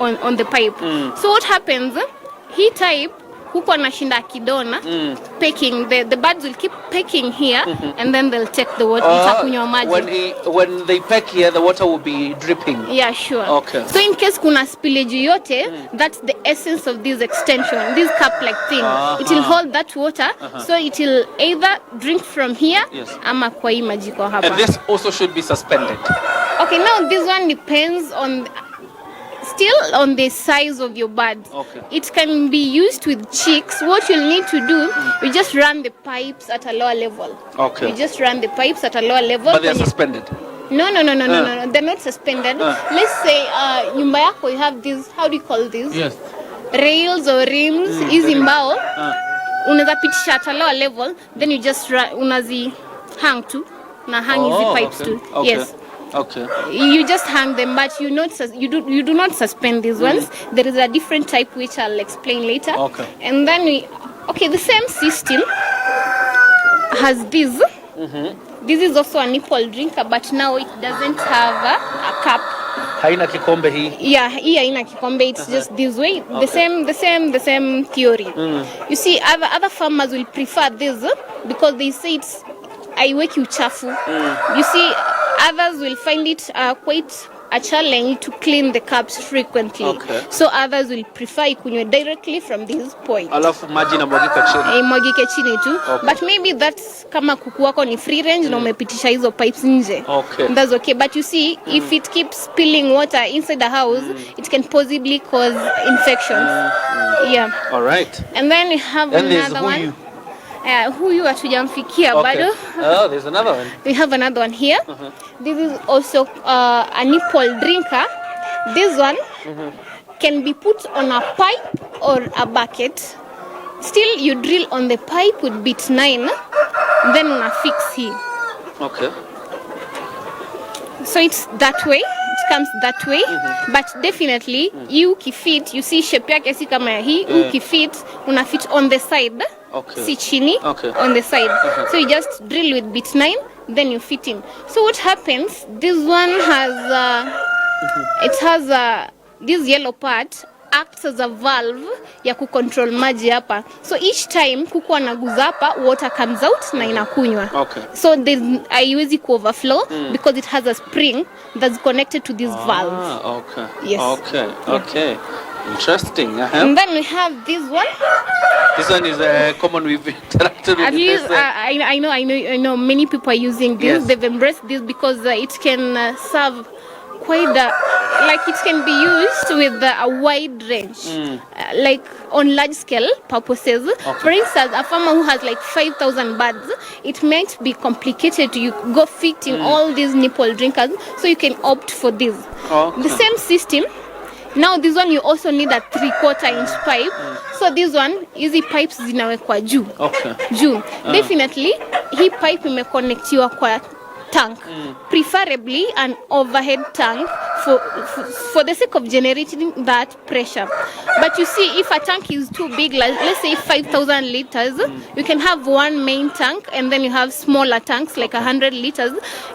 on the pipe. So what happens? He type huko anashinda akidona pecking, the birds will keep pecking here and then they'll take the water. Itakunywa maji. When they peck here, the water will be dripping. Yeah, sure. Okay. So in case kuna spillage yote, that's the essence of this extension, this cup-like thing. It will hold that water, so it will either drink from here, ama kwa hii maji kwa hapa. And this also should be suspended. Okay, now this one depends on still on the size of your bird. Okay. It can be used with chicks. What you'll need to do, you just run the pipes at a lower level. Okay. You just run the pipes at a lower level. But they're suspended. No. They're not suspended. Let's say nyumba yako, you have these, how do you call these? Yes. Rails or rims, hizi mbao. Unaweza pitisha at a lower level, then you just unazi hang to. Na hang hizi pipes too. Okay. Yes. Okay. You just hang them, but you do not suspend these ones. There is a different type which I'll explain later. Okay. And then the same system has this. This is also a nipple drinker, but now it doesn't have a cup. Haina kikombe hii. Yeah, hii haina kikombe. It's just this way. The same theory. You see, other farmers will prefer this because they say it's haiweki uchafu. You see, others will find it quite a challenge to clean the cups frequently. Okay. So others will prefer ikunywe directly from this point. Alafu maji inamwagika chini. Imwagike chini tu. Okay. But maybe that's kama kuku wako ni free range na umepitisha hizo pipes nje. Okay. That's okay. But you see, if it keeps spilling water inside the house, it can possibly cause infections. Yeah. All right. And then we have another one. Huyu hatujamfikia bado. Oh, there's another one. We have another one here. This is also a nipple drinker. This one can be put on a pipe or a bucket. Still, you drill on the pipe with bit 9, then una fix here. Okay. So it's that way. It comes that way, but definitely you kifit, you see shape yake si kama hii, ukifit una fit on the side, si chini, on the side. So you just drill with bit 9, then you fit in. So what happens, this one has it has this yellow part acts as a valve ya kucontrol maji hapa. So each time kuku anaguza hapa, water comes out na inakunywa. So haiwezi ku overflow because it has a spring that's connected to this valve. Yes. Okay. Interesting. And then we have this one. This one is common. We've interacted with. At least I know many people are using this. Yes. They've embraced this because it can serve quite like it can be used with a wide range, like on large scale purposes. For instance, a farmer who has like 5,000 birds, it might be complicated to go fitting all these nipple drinkers, so you can opt for this. The same system. Now this one you also need a 3/4 inch pipe. So this one, easy pipes zinawekwa juu. Juu. Definitely, hii pipe imeconnectiwa kwa tank, preferably an overhead tank for the sake of generating that pressure. But you see, if a tank is too big, like let's say 5,000 liters, you can have one main tank and then you have smaller tanks like 100 liters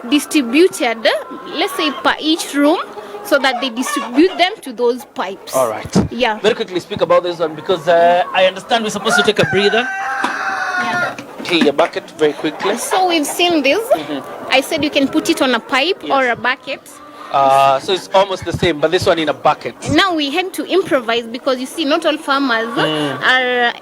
distributed, let's say per each room, so that they distribute them to those pipes. All right. Yeah. Very quickly speak about this one because I understand we're supposed to take a breather. Okay, your bucket very quickly. So we've seen this. I said you can put it on a pipe or a bucket. So it's almost the same, but this one in a bucket. Now we had to improvise because you see, not all farmers are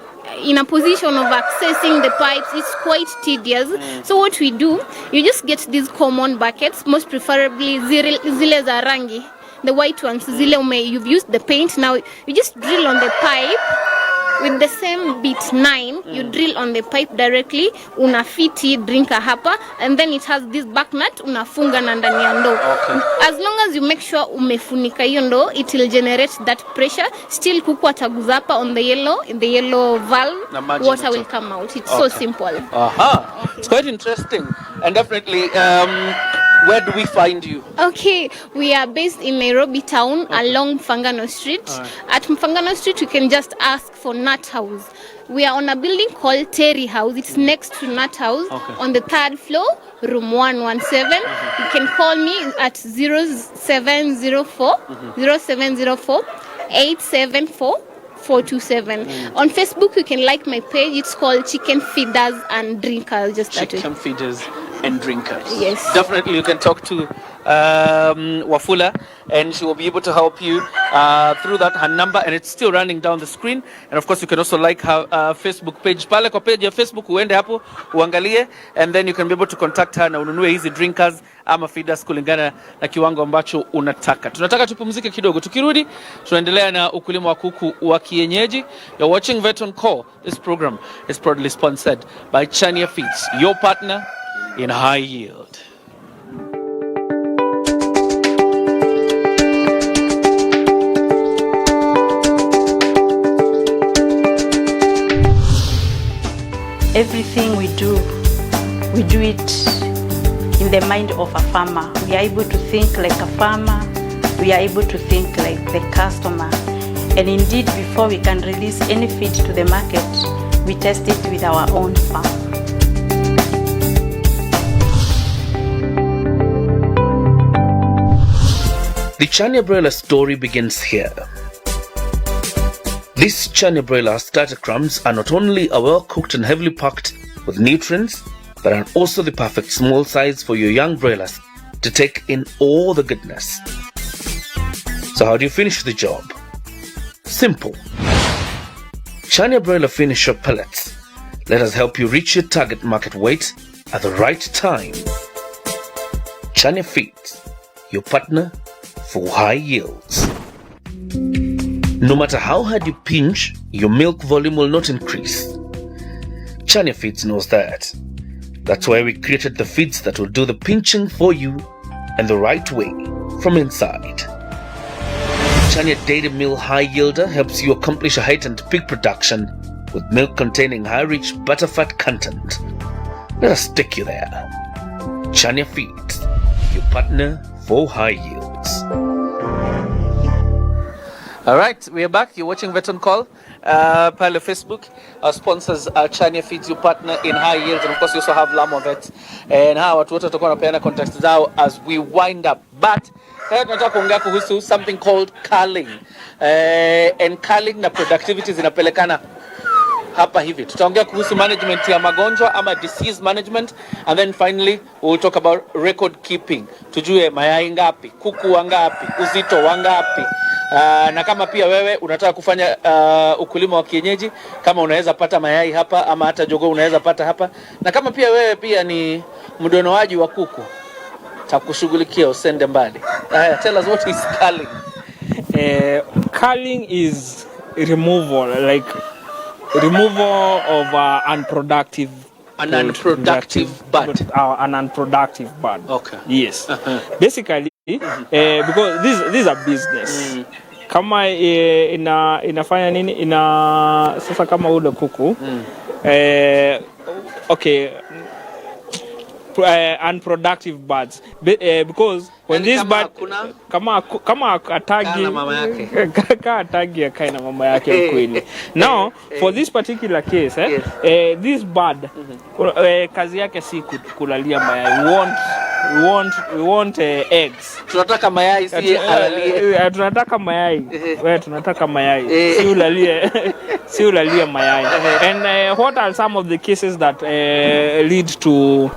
in a position of accessing the pipes. It's quite tedious. So what we do, you just get these common buckets, most preferably zile za rangi, the white ones. Zile you've used the paint. Now you just drill on the pipe. With the same bit 9, you drill on the pipe directly, unafiti drinker hapa, and then it has this back nut, unafunga na ndani ya ndoo. As long as you make sure umefunika hiyo ndoo, it will generate that pressure. Still kuku ataguza hapa on the yellow valve, water will come out. It's so simple. It's quite interesting. And definitely, where do we find you? Okay, we are based in Nairobi town along Mfangano Street. At Mfangano Street, you can just ask for Nut House. We are on a building called Terry House. It's next to Nut House on the 3rd floor, room 117. You can call me at 0704 874 427. On Facebook, you can like my page. It's called Chicken Feeders and Drinkers. Just Chicken Feeders and Drinkers. Yes. Definitely, you can talk to Wafula, and she will be able to help you through that. Her number, and it's still running down the screen. And of course, you can also like her Facebook page. Pale kwa page ya Facebook, uende hapo uangalie, and then you can be able to contact her na ununue hizi drinkers ama feeders kulingana na kiwango ambacho unataka. Tunataka tupumzike kidogo. Tukirudi, tunaendelea na ukulima wa kuku wa kienyeji. You're watching Vet on Call. This program is proudly sponsored by Chania Feeds, your partner in high yield. Everything we do it in the mind of a farmer. We are able to think like a farmer. We are able to think like the customer. And indeed, before we can release any feed to the market, we test it with our own farm. The Chania broiler story begins here. These Chania broiler starter crumbs are not only well cooked and heavily packed with nutrients, but are also the perfect small size for your young broilers to take in all the goodness. So how do you finish the job? Simple. Chania broiler finisher pellets. Let us help you reach your target market weight at the right time. Chania Feeds, your partner for high yields. No matter how hard you pinch, your milk volume will not increase. Chania Feeds knows that. That's why we created the feeds that will do the pinching for you and the right way from inside. Chania Dairy Meal High Yielder helps you accomplish a heightened pig production with milk containing high-rich butterfat content. Let us take you there. Chania Feeds, your partner for high yields. All right, we are back. You're watching Vet on Call, pale Facebook. Our sponsors are Chania Feeds, you partner in high yields, and of course you also have Lamo Vet. And how watu wote watakuwa wanapeana contacts zao as we wind up. But tunataka kuongea kuhusu something called culling. And culling na productivity zinapelekana hapa hivi. Tutaongea kuhusu management ya magonjwa ama disease management, and then finally we'll talk about record keeping. Tujue mayai ngapi, kuku wangapi, uzito wangapi. Na kama pia wewe unataka kufanya ukulima wa kienyeji, kama unaweza pata mayai hapa ama hata jogoo unaweza pata hapa. Na kama pia wewe pia ni mdonoaji wa kuku, takushughulikia usende mbali. Tell us what is culling. Culling is removal of unproductive An unproductive bird. An unproductive bird. Okay. Yes. Basically, because this is a business. Kama inafanya nini sasa kama ule kuku okay, unproductive birds because when this bird kama atagi atagi akae na mama yake kweli. Now for this particular case this bird kazi yake si kulalia mayai. We want eggs. Tunataka mayai si alalie. Tunataka mayai. Tunataka mayai. Si ulalie mayai. And what are some of the cases that lead to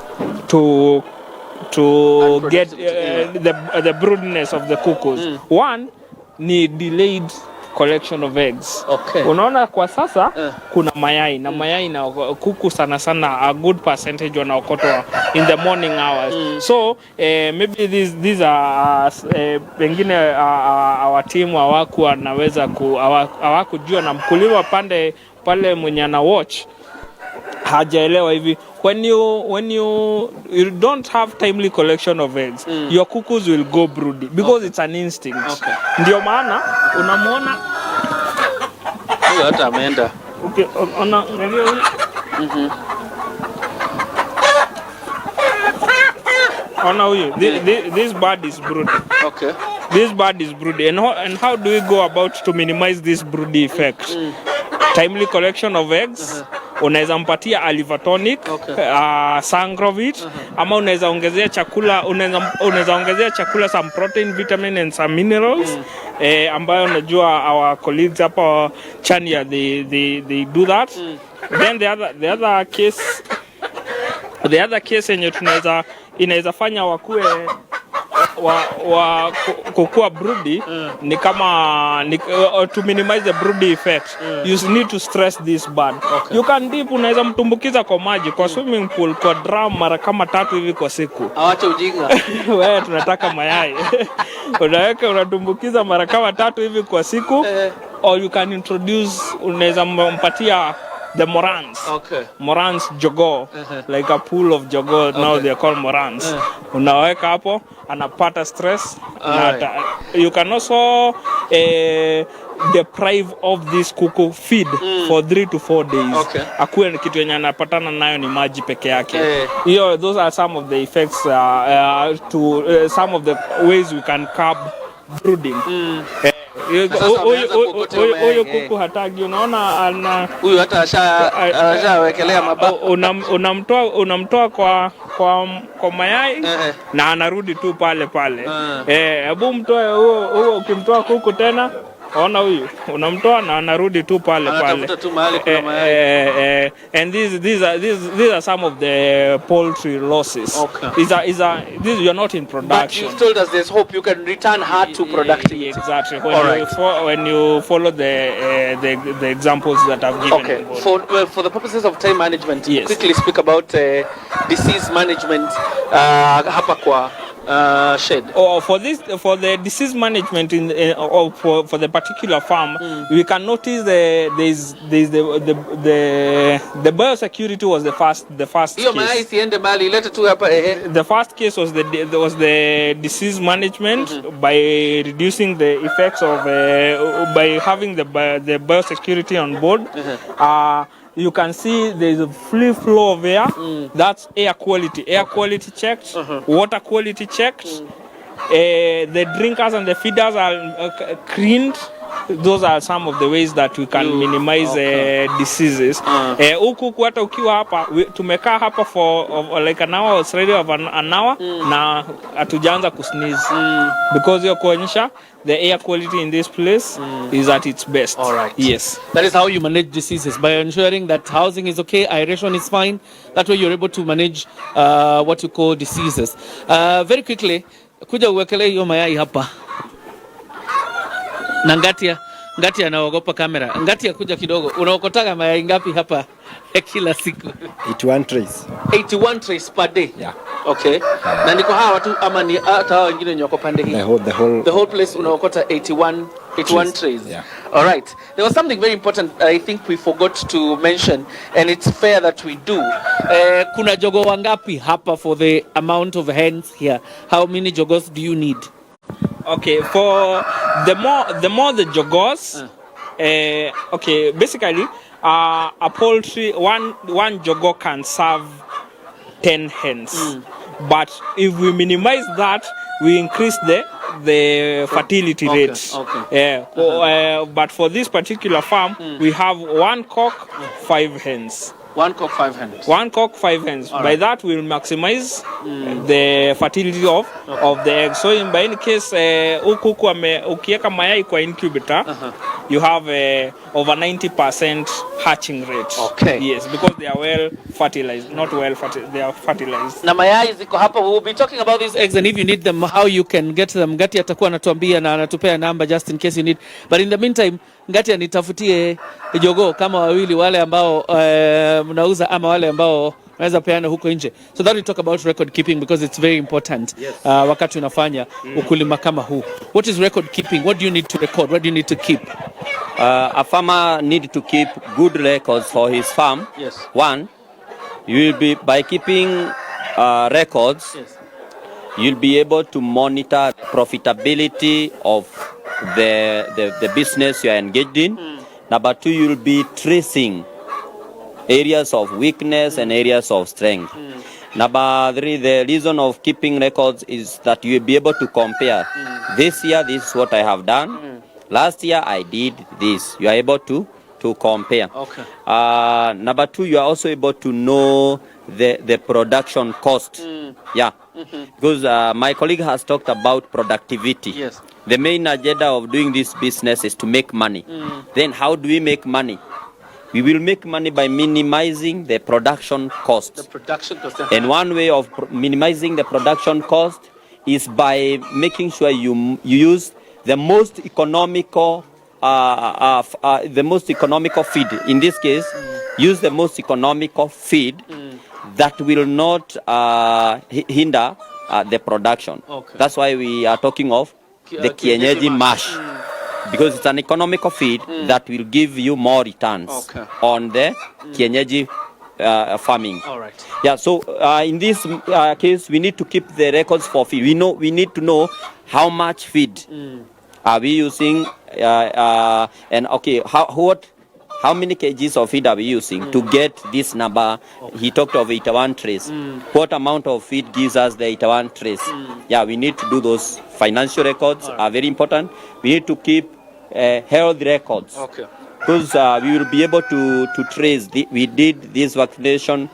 get the broodiness of the cuckoos? One, need delayed collection of eggs. Okay. Unaona kwa sasa kuna mayai na mayai na kuku sana a good percentage wanaokotwa in the morning hours. So maybe these are pengine our team wanaweza hawakujua na mkulima pale mwenye ana watch hajaelewa hivi. When you don't have timely collection of eggs, your cuckoos will go broody because it's an instinct. Okay. Ndio maana unamuona huyo hata ameenda. Okay, angalia huyu. Ona huyu. This bird is broody. Okay. This bird is broody. And how do we go about to minimize this broody effect? Timely collection of eggs. Unaweza mpatia alivatonic, sangrovit, ama unaweza ongezea chakula, unaweza ongezea chakula some protein, vitamin and some minerals, ambayo unajua our colleagues hapa Chania they do that. Then the other case yenye inaweza fanya wakue kukua broody ni kama to minimize the broody effect. You need to stress this bird. Okay. You can dip, unaweza mtumbukiza kwa maji kwa swimming pool kwa drum mara kama 3 hivi kwa siku. Awache ujinga. Wewe tunataka mayai. Unatumbukiza mara kama 3 hivi kwa siku. Or you can introduce, unaweza mpatia the morans. Okay. Morans jogo, like a pool of jogo. Okay. Now they are called morans. Unaweka hapo, anapata stress. Right. You can also deprive of this kuku feed for 3 to 4 days. Okay. Akuwe kitu yenye anapatana nayo ni maji peke yake. Those are some of the effects some of the ways we can curb brooding. Huyo kuku hatagi, unaona huyu hata ashawekelea mabao. Unamtoa kwa mayai na anarudi tu pale. Hebu mtoe huo, ukimtoa kuku tena ona huyu unamtoa na anarudi tu pale. And these are some of the poultry losses. Okay. These you're not in production. But you've told us there's hope you can return her to productivity. Exactly. When you follow the examples that I've given. Okay. For the purposes of time management, yes. Quickly speak about disease management hapa kwa shed. For the disease management for the particular farm, we can notice the biosecurity was the first case. The first case was the disease management by reducing the effects of by having the biosecurity on board. You can see there's a free flow of air. That's air quality. Air quality checked, water quality checked. The drinkers and the feeders are cleaned those are some of the ways that we can minimize diseases. Huku hata ukiwa hapa tumekaa hapa for like an hour, already of an hour na hatujaanza kusneeze because hiyo kuonyesha the air quality in this place is at its best. All right. Yes. That is how you manage diseases, by ensuring that housing is okay, aeration is fine. That way you're able to manage what you call diseases. Very quickly, kuja uwekele hiyo mayai hapa. Na Ngatia anaogopa kamera. Ngatia kuja kidogo. Unaokotaga mayai ngapi hapa kila siku? 81 trays. 81 trays per day. Yeah. Okay. Na niko hawa tu ama ni hata hao wengine wenye wako pande hii? The whole place unaokota 81 trays. Yeah. All right. There was something very important I think we forgot to mention, and it's fair that we do. Kuna jogoo wangapi hapa for the amount of hens here? How many jogos do you need? Okay, for the more the jogos, okay, basically, a poultry one jogo can serve 10 hens. But if we minimize that, we increase the fertility rates. Okay. But for this particular farm, we have 1 cock, 5 hens. 1 cock, 5 hens. 1 cock, 5 hens. All By right. that, we'll maximize the fertility of the eggs. So, in by any case, ukieka mayai kwa incubator, you have over 90% hatching rate. Okay. Yes, because they are well fertilized, not well fertilized. They are fertilized. Na mayai ziko hapa. We will be talking about these eggs, and if you need them, how you can get them. Ngati atakuwa anatuambia na anatupea namba just in case you need. But in the meantime, Ngati anitafutie jogoo kama wawili, wale ambao mnauza ama wale ambao naweza peana huko nje. So that we talk about record keeping because it's very important. Yes. Wakati unafanya ukulima kama huu. What is record keeping? What do you need to record? What do you need to keep? A farmer need to keep good records for his farm. Yes. One, you will be by keeping records. Yes. You'll be able to monitor profitability of the business you are engaged in. Number two, you'll be tracing areas of weakness and areas of strength. Number three, the reason of keeping records is that you'll be able to compare. This year, this is what I have done. Last year, I did this. You are able to compare. Okay. Number two, you are also able to know the production cost. Yeah. Because my colleague has talked about productivity. Yes. The main agenda of doing this business is to make money. Then how do we make money? We will make money by minimizing the production cost. The production cost. And one way of minimizing the production cost is by making sure you use the most economical feed. In this case, use the most economical feed that will not hinder the production. Okay. That's why we are talking of the Kienyeji mash. Because it's an economical feed that will give you more returns on the Kienyeji farming. All right. Yeah, so in this case, we need to keep the records for feed. We need to know how much feed are we using, and okay, how many kgs of feed are we using to get this number? He talked of 81 trays. What amount of feed gives us the 81 trays? Yeah, we need to do those. Financial records are very important. We need to keep health records. Okay. Because we will be able to trace. We did this vaccination.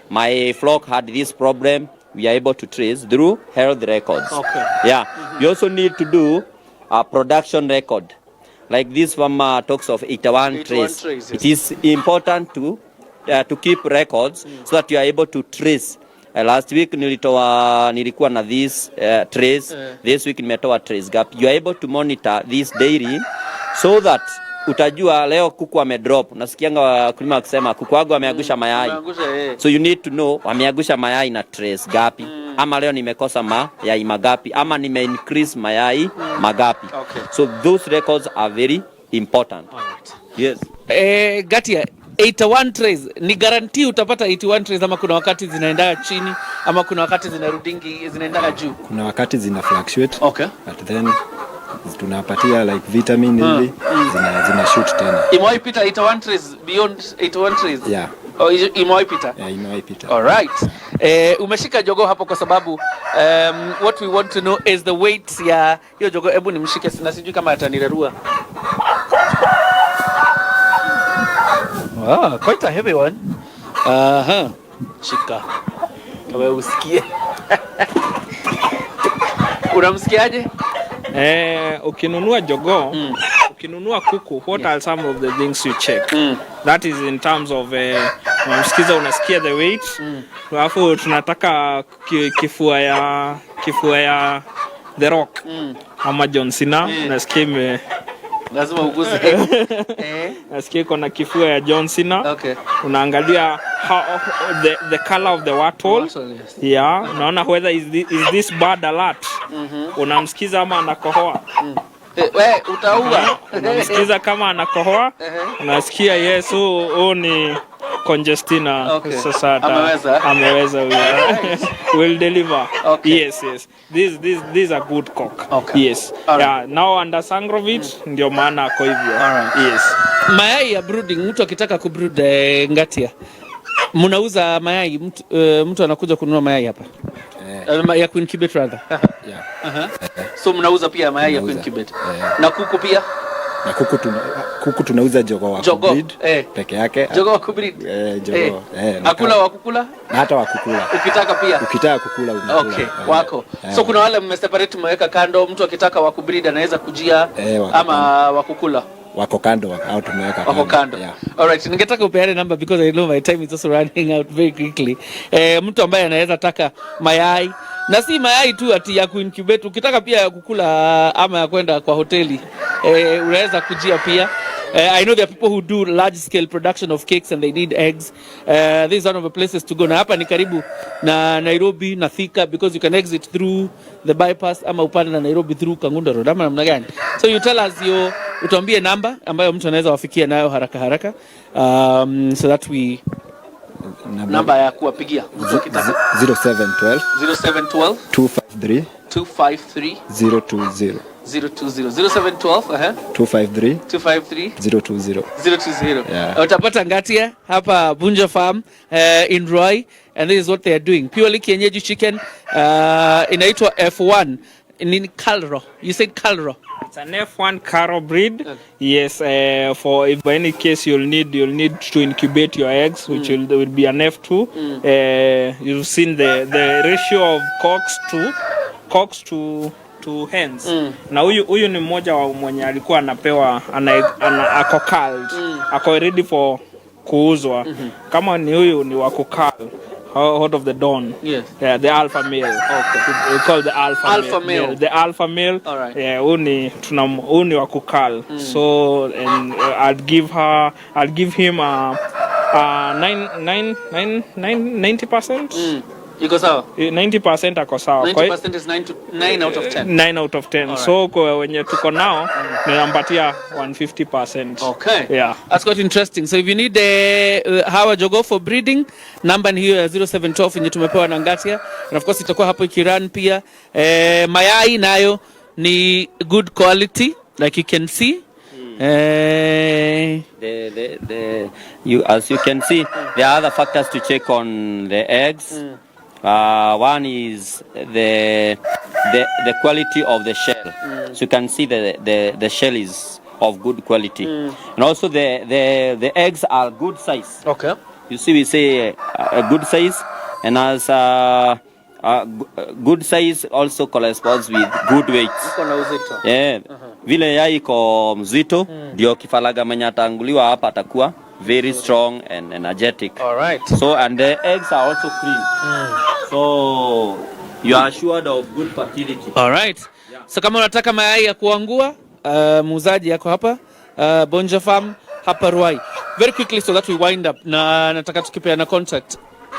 My flock had this problem. We are able to trace through health records. Okay. Yeah. You also need to do a production record. Like this one talks of 81 trays. Yes. It is important to keep records so that you are able to trace. Last week nilikuwa na these trays. This week nimetoa trays gap. You are able to monitor this daily so that utajua leo kuku amedrop. Nasikianga wakulima wakisema kuku wangu ameangusha mayai. So you need to know wameangusha mayai na trays gapi. Ama leo nimekosa mayai magapi. Ama nime increase mayai magapi. Okay. So those records are very important. All right. Yes. Gatia, 81 trays ni guarantee utapata 81 trays, ama kuna wakati zinaenda chini ama kuna wakati zinaenda juu? Kuna wakati zina fluctuate. Okay. But then tunapatia like vitamin hivi zina shoot tena. Imewahi pita 81 trays beyond 81 trays? Yeah. Oh, imewahi pita? Imewahi pita. All right. Umeshika jogoo hapo kwa sababu what we want to know is the weight ya hiyo jogoo. Hebu nimshike, sina sijui kama atanirarua. Ah, quite a heavy one. Shika. Kama usikie. Unamsikiaje? Ukinunua jogoo, ukinunua kuku, what are some of the things you check? That is in terms of unasikia the weight. Alafu tunataka kifua ya The Rock ama John Cena. Nasikia lazima uguse. Nasikia kuna kifua ya John Cena. Okay. Unaangalia how the color of the wattle. Yes. Yeah, unaona whether is this bird alert. Unamsikiza ama anakohoa. Utaua. Unamsikiza kama anakohoa. Unasikia yes, ni congestina. Okay. Sasa ameweza will deliver. Okay. Yes. These are good cock. Okay. Yes. Right. Yeah, now under Sangrovich ndio maana ako hivyo. Right. Yes. Mayai ya brooding, mtu akitaka kubrood ngatia, mnauza mayai, mtu anakuja kununua mayai hapa ya incubate rather. Yeah. So mnauza pia mayai ya incubate. Na kuku pia? Na kuku tunauza jogoo wa kubreed peke yake. Jogoo wa kubreed. Jogoo. Hakuna wa kukula? Na hata wa kukula. Ukitaka pia? Ukitaka kukula unakula. Okay, wako. So kuna wale mmeseparate, mmeweka kando, mtu akitaka wa kubreed anaweza kujia ama wa kukula? Wako kando au tumeweka kando. Wako kando. Yeah. All right, ningetaka upeane number because I know my time is also running out very quickly. Mtu ambaye anaweza taka mayai, na si mayai tu ati ya kuincubate, ukitaka pia ya kukula ama ya kwenda kwa hoteli, unaweza kujia pia. I know there are people who do large scale production of cakes and they need eggs. This is one of the places to go. Na hapa ni karibu na Nairobi na Thika because you can exit through the bypass ama upande na Nairobi through Kangunda Road ama namna gani. So you tell us utuambie namba ambayo mtu anaweza wafikia nayo haraka so that we namba ya kuwapigia mtu akitaka 0712 253 020 0712 253 020. Yeah. Utapata ngatia hapa Bunja Farm in Roy, and this is what they are doing. Purely Kienyeji chicken, inaitwa F1 in KARLO. You said KARLO. It's an F1 KARLO breed. Yes, for if by any case you'll need to incubate your eggs, which will be an F2. You've seen the ratio of cocks to hens. Na huyu ni mmoja wa mwenye alikuwa anapewa ako culled, ako ready for kuuzwa. Kama ni huyu ni wa kukal, out of the dawn. Yes. Yeah, the alpha male. Okay. We call the alpha male. Yeah, the alpha male. All right. Yeah, uni wa kukal. So and I'll give him 90%. Iko sawa? 90% ako sawa. 90% is 9 out of 10. 9 out of 10. Right. So kwa wenye tuko nao ninampatia 150%. Okay. Yeah. That's quite interesting. So if you need hawa jogoo for breeding, namba ni hiyo ya 0712 yenye tumepewa na Ngatia. And of course itakuwa hapo ikiran pia. Mayai nayo ni good quality like you can see. As you can see, there are other factors to check on the eggs. One is the quality of the shell. So you can see the shell is of good quality, and also the eggs are good size. Okay. You see, we say a good size, and as good size also corresponds with good weight. Yeah. Vile yai iko mzito ndio kifalaga mwenye atanguliwa hapa atakuwa very strong and energetic. All right. So and the eggs are also clean. So you are assured of good fertility. All right. Yeah. So kama unataka mayai ya kuangua, muuzaji yako hapa Bunja Farm hapa Ruai. Very quickly so that we wind up, na nataka tukipeana contact.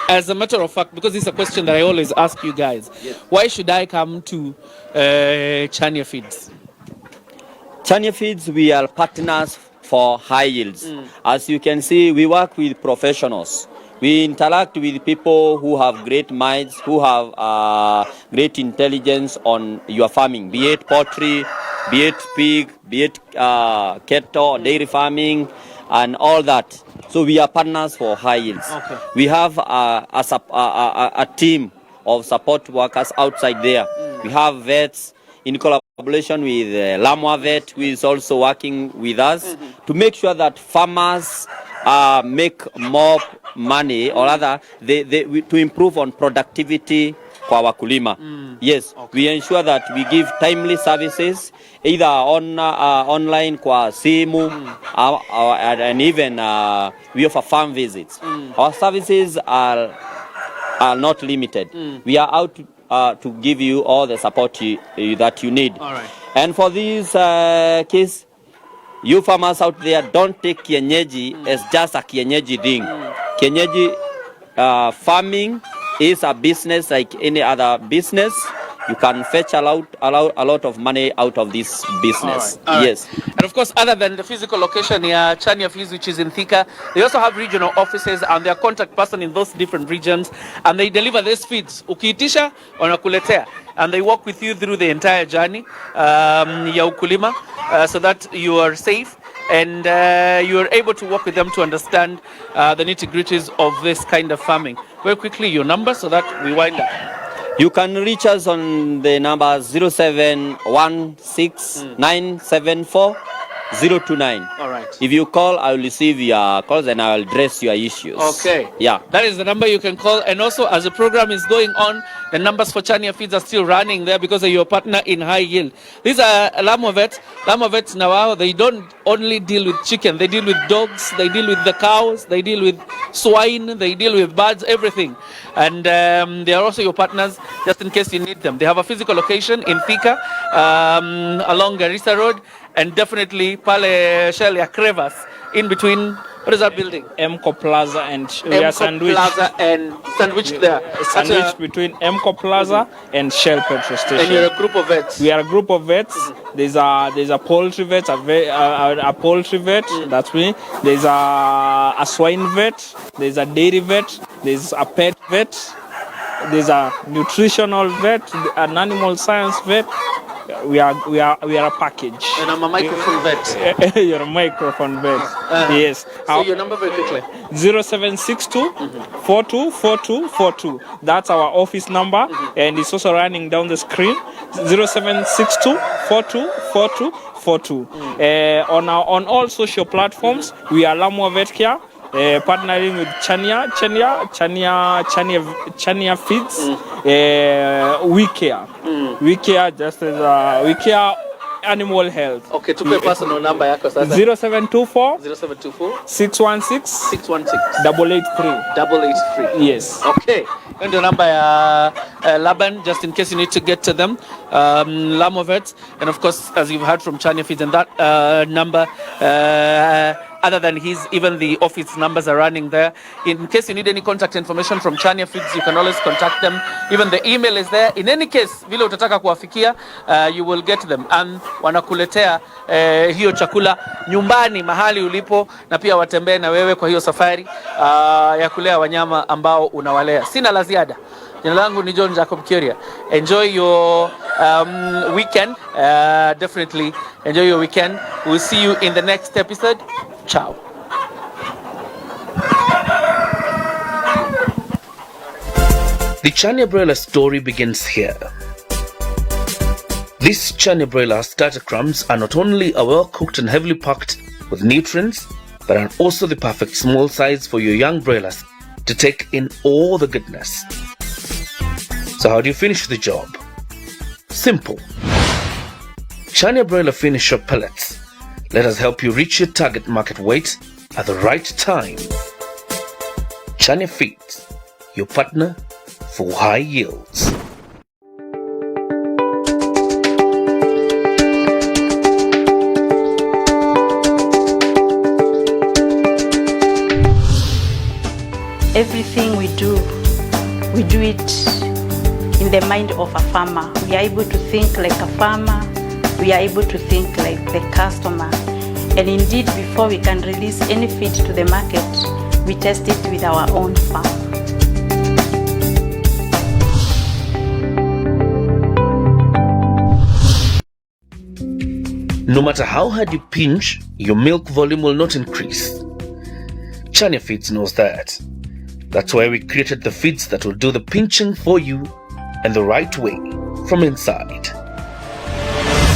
As a matter of fact, because this is a question that I always ask you guys, yes. Why should I come to Chania Feeds? Chania Feeds, we are partners for high yields. As you can see, we work with professionals. We interact with people who have great minds, who have great intelligence on your farming, be it poultry, be it pig, be it cattle, dairy farming, and all that. So we are partners for high yields. Okay. We have a team of support workers outside there. We have vets in collaboration with Lamwa Vet, who is also working with us to make sure that farmers make more money, or rather, to improve on productivity kwa wakulima. Yes, we ensure that we give timely services, either on online kwa simu, and even we offer farm visits. Our services are not limited. We are out to give you all the support that you need. All right. And for this case, you farmers out there, don't take Kienyeji as just a Kienyeji thing. Kienyeji farming is a business like any other business. You can fetch a lot of money out of this business. All right. Yes. And of course, other than the physical location here, Chania Feeds, which is in Thika, they also have regional offices and their contact person in those different regions, and they deliver these feeds. Ukiitisha, wanakuletea, and they walk with you through the entire journey ya ukulima, so that you are safe and you are able to work with them to understand the nitty-gritties of this kind of farming. Very quickly, your number so that we wind up. You can reach us on the number 0716974029. All right. If you call, I will receive your calls and I will address your issues. Okay. Yeah. That is the number you can call. And also, as the program is going on, the numbers for Chania Feeds are still running there because of your partner in high yield. These are Lamwa Vets. Lamwa Vets now, they don't only deal with chicken. They deal with dogs. They deal with the cows. They deal with swine. They deal with birds, everything. And they are also your partners, just in case you need them. They have a physical location in Thika, along Garissa Road, and definitely Pale Shell Crevasse, in between. What is that building? MCO Plaza and we are sandwiched. Plaza and sandwiched there. Sandwiched between MCO Plaza and Shell petrol station. And you're a group of vets. We are a group of vets. There's a poultry vet, a poultry vet. That's me. There's a swine vet. There's a dairy vet. There's a pet vet. There's a nutritional vet, an animal science vet. We are a package. And I'm a microphone vet. You're a microphone vet. Yes. So your number very quickly. 0762 424242. That's our office number, and it's also running down the screen. 0762 424242. On all social platforms, we are Lamwa Vet Care. Partnering with Chania Feeds, We care just as we care animal health. Okay, tupe personal number yako sasa. 0724 616 883. Yes. Okay. And the number Laban, just in case you need to get to them, Lamovet, and of course, as you've heard from Chania Feeds, and that number, other than his, even the office numbers are running there. In case you need any contact information from Chania Feeds, you can always contact them. Even the email is there. In any case, vile utataka kuwafikia, you will get them. And wanakuletea hiyo chakula nyumbani mahali ulipo, na pia watembee na wewe kwa hiyo safari ya kulea wanyama ambao unawalea. Sina la ziada. Jina langu ni John Jacob Kuria. Enjoy your weekend. Definitely enjoy your weekend. We'll see you in the next episode. Ciao. The Chania broiler story begins here. These Chania broiler starter crumbs are not only well cooked and heavily packed with nutrients, but are also the perfect small size for your young broilers to take in all the goodness. So how do you finish the job? Simple. Chania broiler finisher pellets. Let us help you reach your target market weight at the right time. Chania Feeds, your partner for high yields. Everything we do it in the mind of a farmer. We are able to think like a farmer. We are able to think like the customer. And indeed, before we can release any feed to the market, we test it with our own farm. No matter how hard you pinch, your milk volume will not increase. Chania Feeds knows that. That's why we created the feeds that will do the pinching for you and the right way from inside.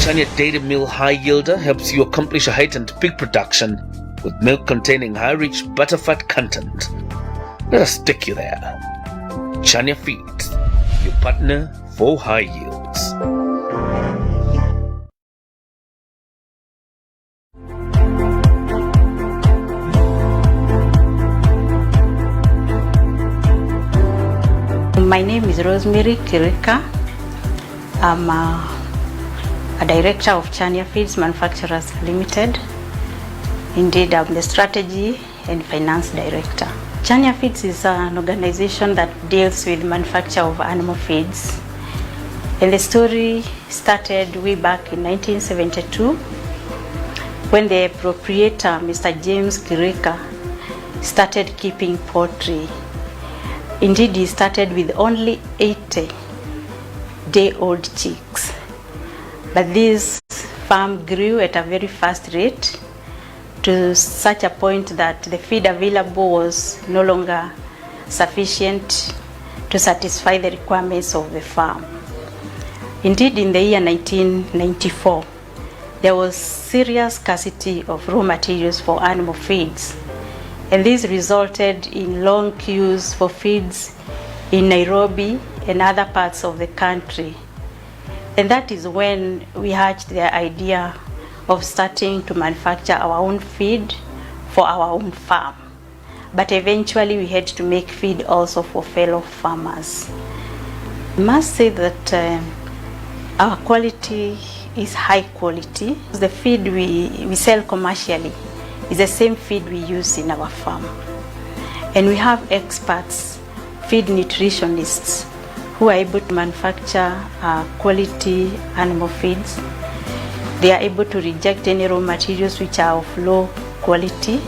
Chania Dairy Mill High Yielder helps you accomplish a heightened pig production with milk containing high-rich butterfat content. Let us take you there. Chania Feeds, your partner for high yields. My name is Rosemary Kirika. I'm a director of Chania Feeds Manufacturers Limited. Indeed, I'm the strategy and finance director. Chania Feeds is an organization that deals with manufacture of animal feeds. And the story started way back in 1972 when the proprietor, Mr. James Kirika, started keeping poultry. Indeed, he started with only 80-day-old chicks. But this farm grew at a very fast rate to such a point that the feed available was no longer sufficient to satisfy the requirements of the farm. Indeed, in the year 1994, there was serious scarcity of raw materials for animal feeds. And this resulted in long queues for feeds in Nairobi and other parts of the country. And that is when we hatched the idea of starting to manufacture our own feed for our own farm. But eventually we had to make feed also for fellow farmers. I must say that our quality is high quality. The feed we sell commercially is the same feed we use in our farm. And we have experts, feed nutritionists, who are able to manufacture quality animal feeds. They are able to reject any raw materials which are of low quality.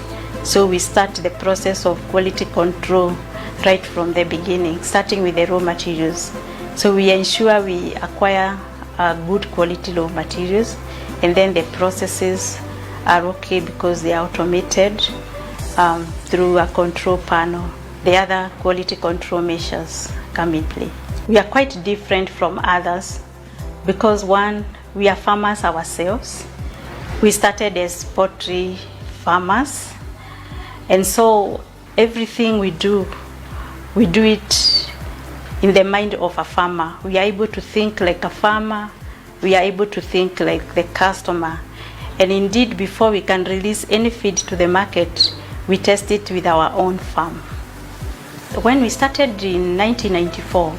So we start the process of quality control right from the beginning, starting with the raw materials. So we ensure we acquire good quality raw materials, and then the processes are okay because they are automated through a control panel. The other quality control measures come in play. We are quite different from others because one, we are farmers ourselves. We started as poultry farmers, and so everything we do it in the mind of a farmer. We are able to think like a farmer. We are able to think like the customer. And indeed, before we can release any feed to the market, we test it with our own farm. When we started in 1994,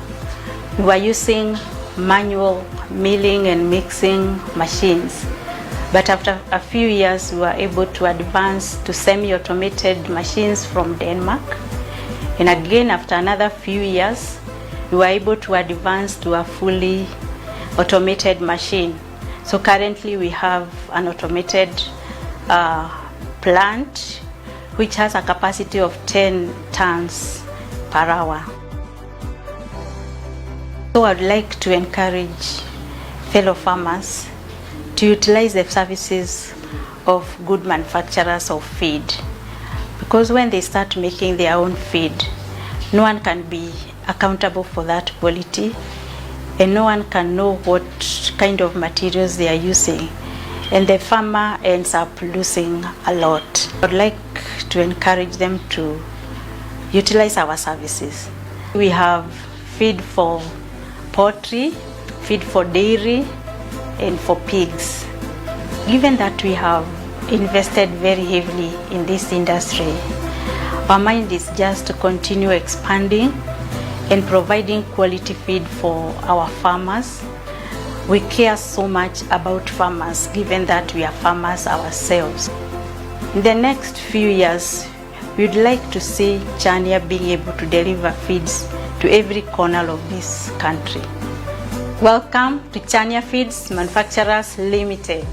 we were using manual milling and mixing machines. But after a few years, we were able to advance to semi-automated machines from Denmark. And again, after another few years, we were able to advance to a fully automated machine. So currently we have an automated plant which has a capacity of 10 tons per hour. So I'd like to encourage fellow farmers to utilize the services of good manufacturers of feed, because when they start making their own feed, no one can be accountable for that quality, and no one can know what kind of materials they are using, and the farmer ends up losing a lot. I'd like to encourage them to utilize our services. We have feed for poultry, feed for dairy, and for pigs. Given that we have invested very heavily in this industry, our mind is just to continue expanding and providing quality feed for our farmers. We care so much about farmers, given that we are farmers ourselves. In the next few years, we'd like to see Chania being able to deliver feeds to every corner of this country. Welcome to Chania Feeds Manufacturers Limited,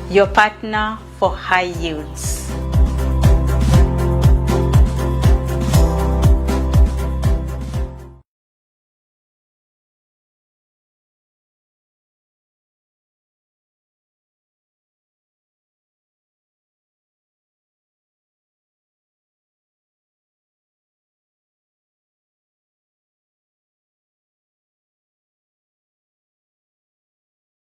your partner for high yields.